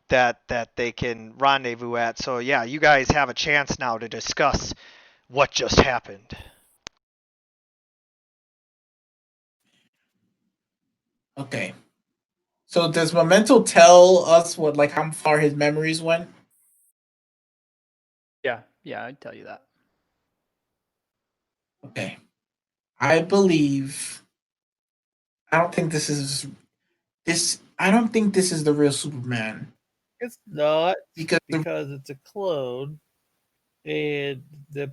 that they can rendezvous at. So yeah, you guys have a chance now to discuss what just happened. Okay. So does Memento tell us what, like, how far his memories went? Yeah, I'd tell you that. Okay. I believe. I don't think this is this. I don't think this is the real Superman It's not because because it's a clone, and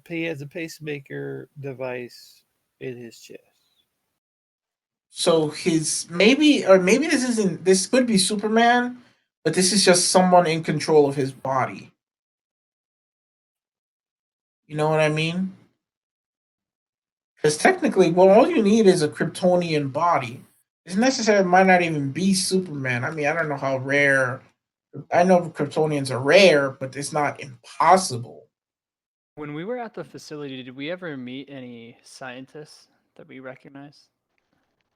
he has a pacemaker device in his chest. so his maybe this isn't. This could be Superman, but this is just someone in control of his body. You know what I mean? Because technically, well, all you need is a Kryptonian body. It's necessary. It might not even be Superman. I mean, I don't know how rare. I know Kryptonians are rare, but it's not impossible. When we were at the facility, did we ever meet any scientists that we recognize?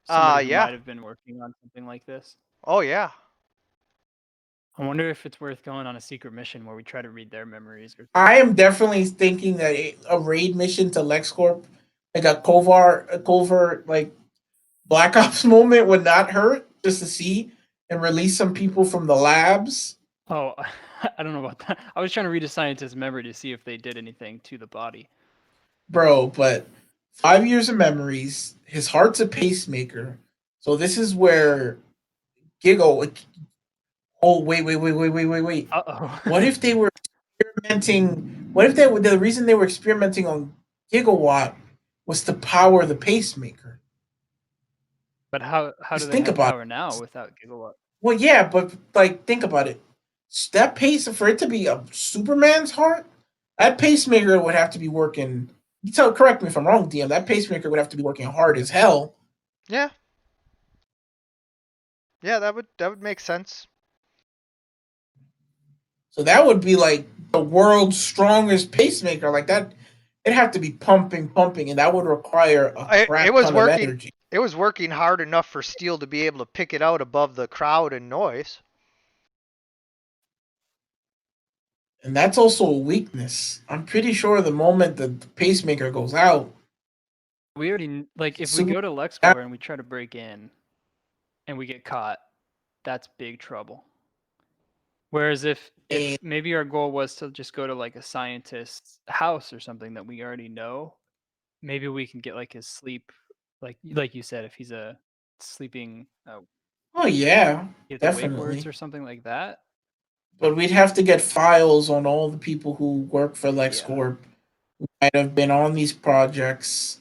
Somebody who Yeah. might have been working on something like this. Oh yeah. I wonder if it's worth going on a secret mission where we try to read their memories or I am definitely thinking that a raid mission to LexCorp, like a covert like Black Ops moment, would not hurt just to see and release some people from the labs, Oh, I don't know about that. I was trying to read a scientist's memory to see if they did anything to the body. bro. But 5 years of memories. His heart's a pacemaker. So this is where Giggle. Oh wait. Uh-oh. What if they were experimenting? What if the reason they were experimenting on Gigawatt was to power the pacemaker? But how do Just they think have about power it. now without Gigawatt? Well, yeah, but like think about it. That pace for it to be a Superman's heart, that pacemaker would have to be working. Correct me if I'm wrong, DM. That pacemaker would have to be working hard as hell. Yeah. Yeah, that would make sense. So that would be like the world's strongest pacemaker. Like that, it'd have to be pumping, and that would require a It crap was ton of working. energy. It was working hard enough for Steel to be able to pick it out above the crowd and noise. And that's also a weakness. I'm pretty sure the moment the pacemaker goes out, We already like if we Super- go to LexCorp and we try to break in and we get caught, that's big trouble. Whereas if and maybe our goal was to just go to like a scientist's house or something that we already know, maybe we can get like his sleep, like you said, if he's a sleeping, oh yeah, he has awake words definitely. or something like that. But we'd have to get files on all the people who work for Yeah. LexCorp who might have been on these projects,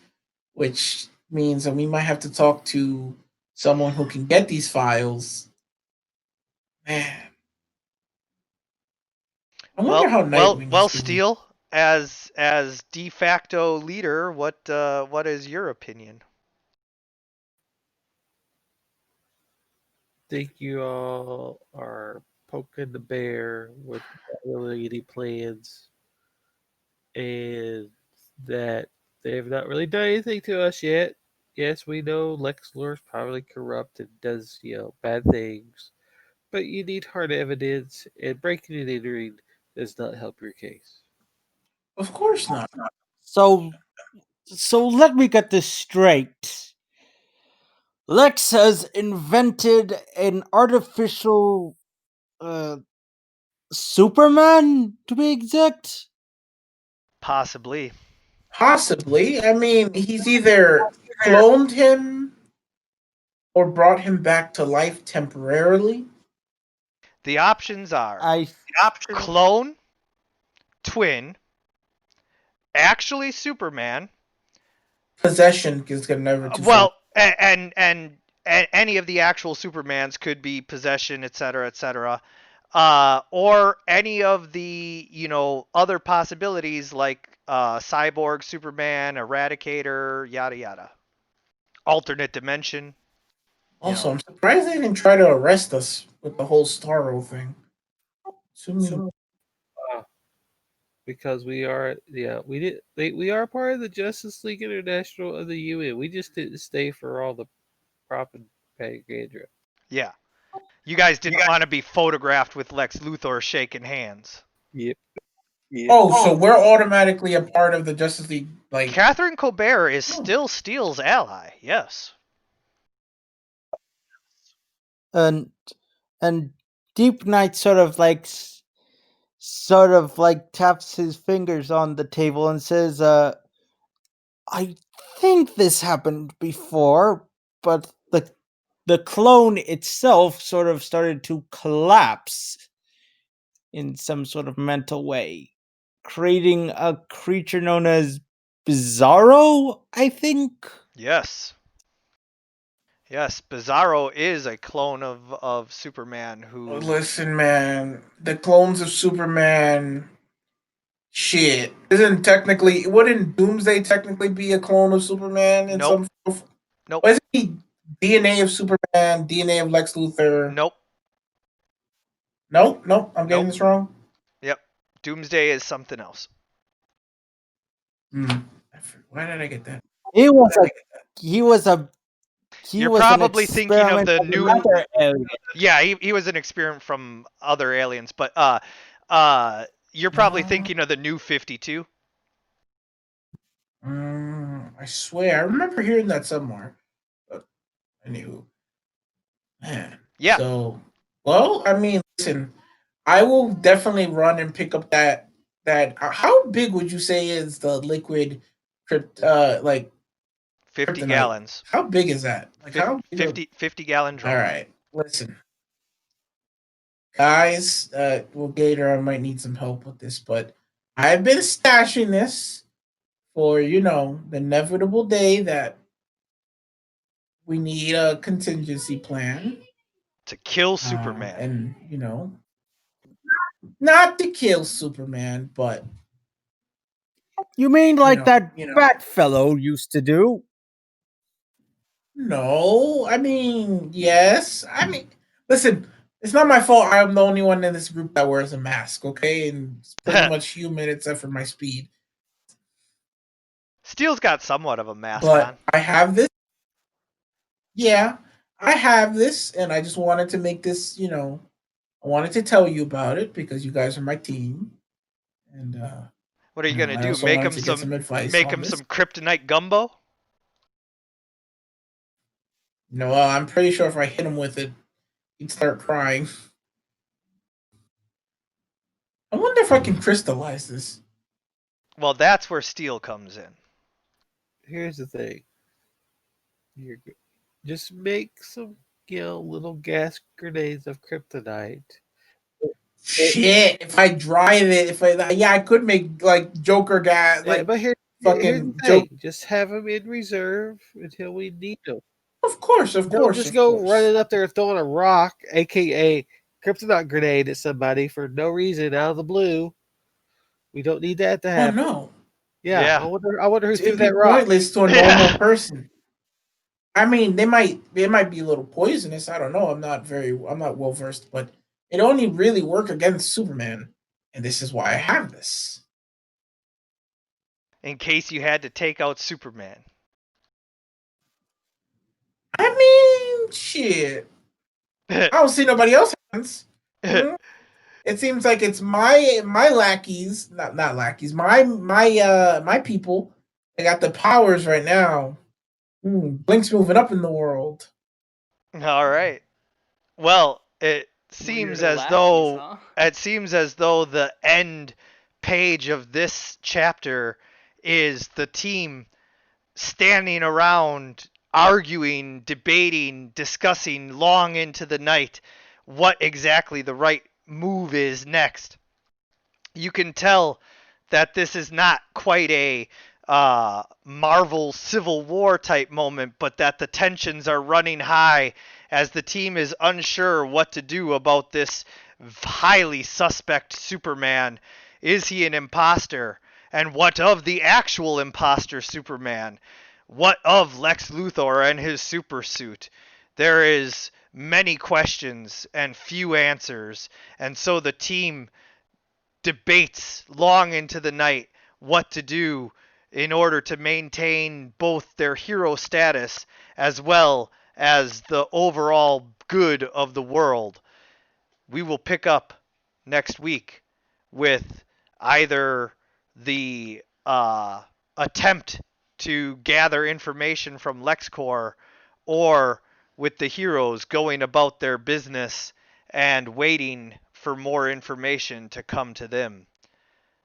which means that we might have to talk to someone who can get these files. Man, I wonder how Nightwing is doing. Steel, as de facto leader, what is your opinion? Think you all are poking the bear with not really any plans, and that they have not really done anything to us yet. Yes, we know Lex Luthor's probably corrupt and does, bad things, but you need hard evidence, and breaking and entering does not help your case. Of course not. So, so let me get this straight. Lex has invented an artificial uh, Superman, to be exact. Possibly. Possibly. I mean, he's either cloned him or brought him back to life temporarily. The options are I clone, twin, actually Superman. Possession is gonna never too far. Well, And any of the actual Supermans could be possession, etc., etc. Or any of the other possibilities like Cyborg, Superman, Eradicator, yada yada, alternate dimension. Also, I'm surprised they didn't try to arrest us with the whole Starro thing. Assuming Because we are, we are part of the Justice League International of the UN. We just didn't stay for all the propaganda. Yeah, you guys didn't want to be photographed with Lex Luthor shaking hands. Yep. Oh, so we're automatically a part of the Justice League, like Catherine Colbert is still Steel's ally. Yes. and Deep Knight sort of like taps his fingers on the table and says, I think this happened before, but the clone itself sort of started to collapse in some sort of mental way, creating a creature known as Bizarro, I think. Yes. Yes, Bizarro is a clone of Superman who. Listen, man, the clones of Superman. Shit, wouldn't Doomsday technically be a clone of Superman in Nope. some? Nope. Wasn't he DNA of Superman, DNA of Lex Luthor? Nope. Nope. I'm getting Nope. this wrong. Yep. Doomsday is something else. Why did I get that? He was You're probably thinking of the new. alien. Yeah, he was an experiment from other aliens, but you're probably thinking of the new 52. I swear, I remember hearing that somewhere. But anywho, man. Yeah. So, well, I mean, listen, I will definitely run and pick up that. How big would you say is the liquid crypt? Like 50 kryptonite? gallons. How big is that? Like how big? 50 gallon drum. All right, listen, guys. Well, Gator, I might need some help with this, but I've been stashing this for the inevitable day that we need a contingency plan To kill Superman. and not to kill Superman, but You mean like that you know. fat fellow used to do? No, I mean, yes. I mean, listen, it's not my fault. I'm the only one in this group that wears a mask, okay? And it's pretty much human except for my speed. Steel's got somewhat of a mask But on. I have this. Yeah, I have this, and I just wanted to make this, I wanted to tell you about it because you guys are my team. And What are you gonna I do? also Make wanted him to get some advice make on him this. some kryptonite gumbo? No, I'm pretty sure if I hit him with it, he'd start crying. I wonder if I can crystallize this. Well, that's where Steel comes in. Here's the thing. Just make some, little gas grenades of kryptonite. Shit! If I drive it, I could make like Joker gas, Yeah, like but here's fucking the Joker. thing. Just have them in reserve until we need them. Of course. Don't just go running up there throwing a rock, aka kryptonite grenade, at somebody for no reason out of the blue. We don't need that to Oh happen. no! Yeah. I wonder who threw It'd be that rock. pointless to a normal person. I mean, it might be a little poisonous. I don't know. I'm not well versed, but it only really work against Superman, and this is why I have this. In case you had to take out Superman. I mean, shit. I don't see nobody else hands. It seems like it's my lackeys, not lackeys, my people. They got the powers right now. Blink's moving up in the world. All right. Well, it seems as though the end page of this chapter is the team standing around arguing, debating, discussing long into the night what exactly the right move is next. You can tell that this is not quite a Marvel Civil War type moment, but that the tensions are running high as the team is unsure what to do about this highly suspect Superman. Is he an imposter? And what of the actual imposter Superman? What of Lex Luthor and his super suit? There is many questions and few answers, and so the team debates long into the night what to do in order to maintain both their hero status as well as the overall good of the world. We will pick up next week with either the attempt to gather information from LexCorp or with the heroes going about their business and waiting for more information to come to them.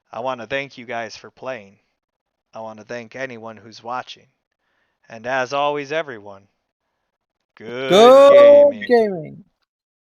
I want to thank you guys for playing. I want to thank anyone who's watching. And as always, everyone, good Go gaming. gaming.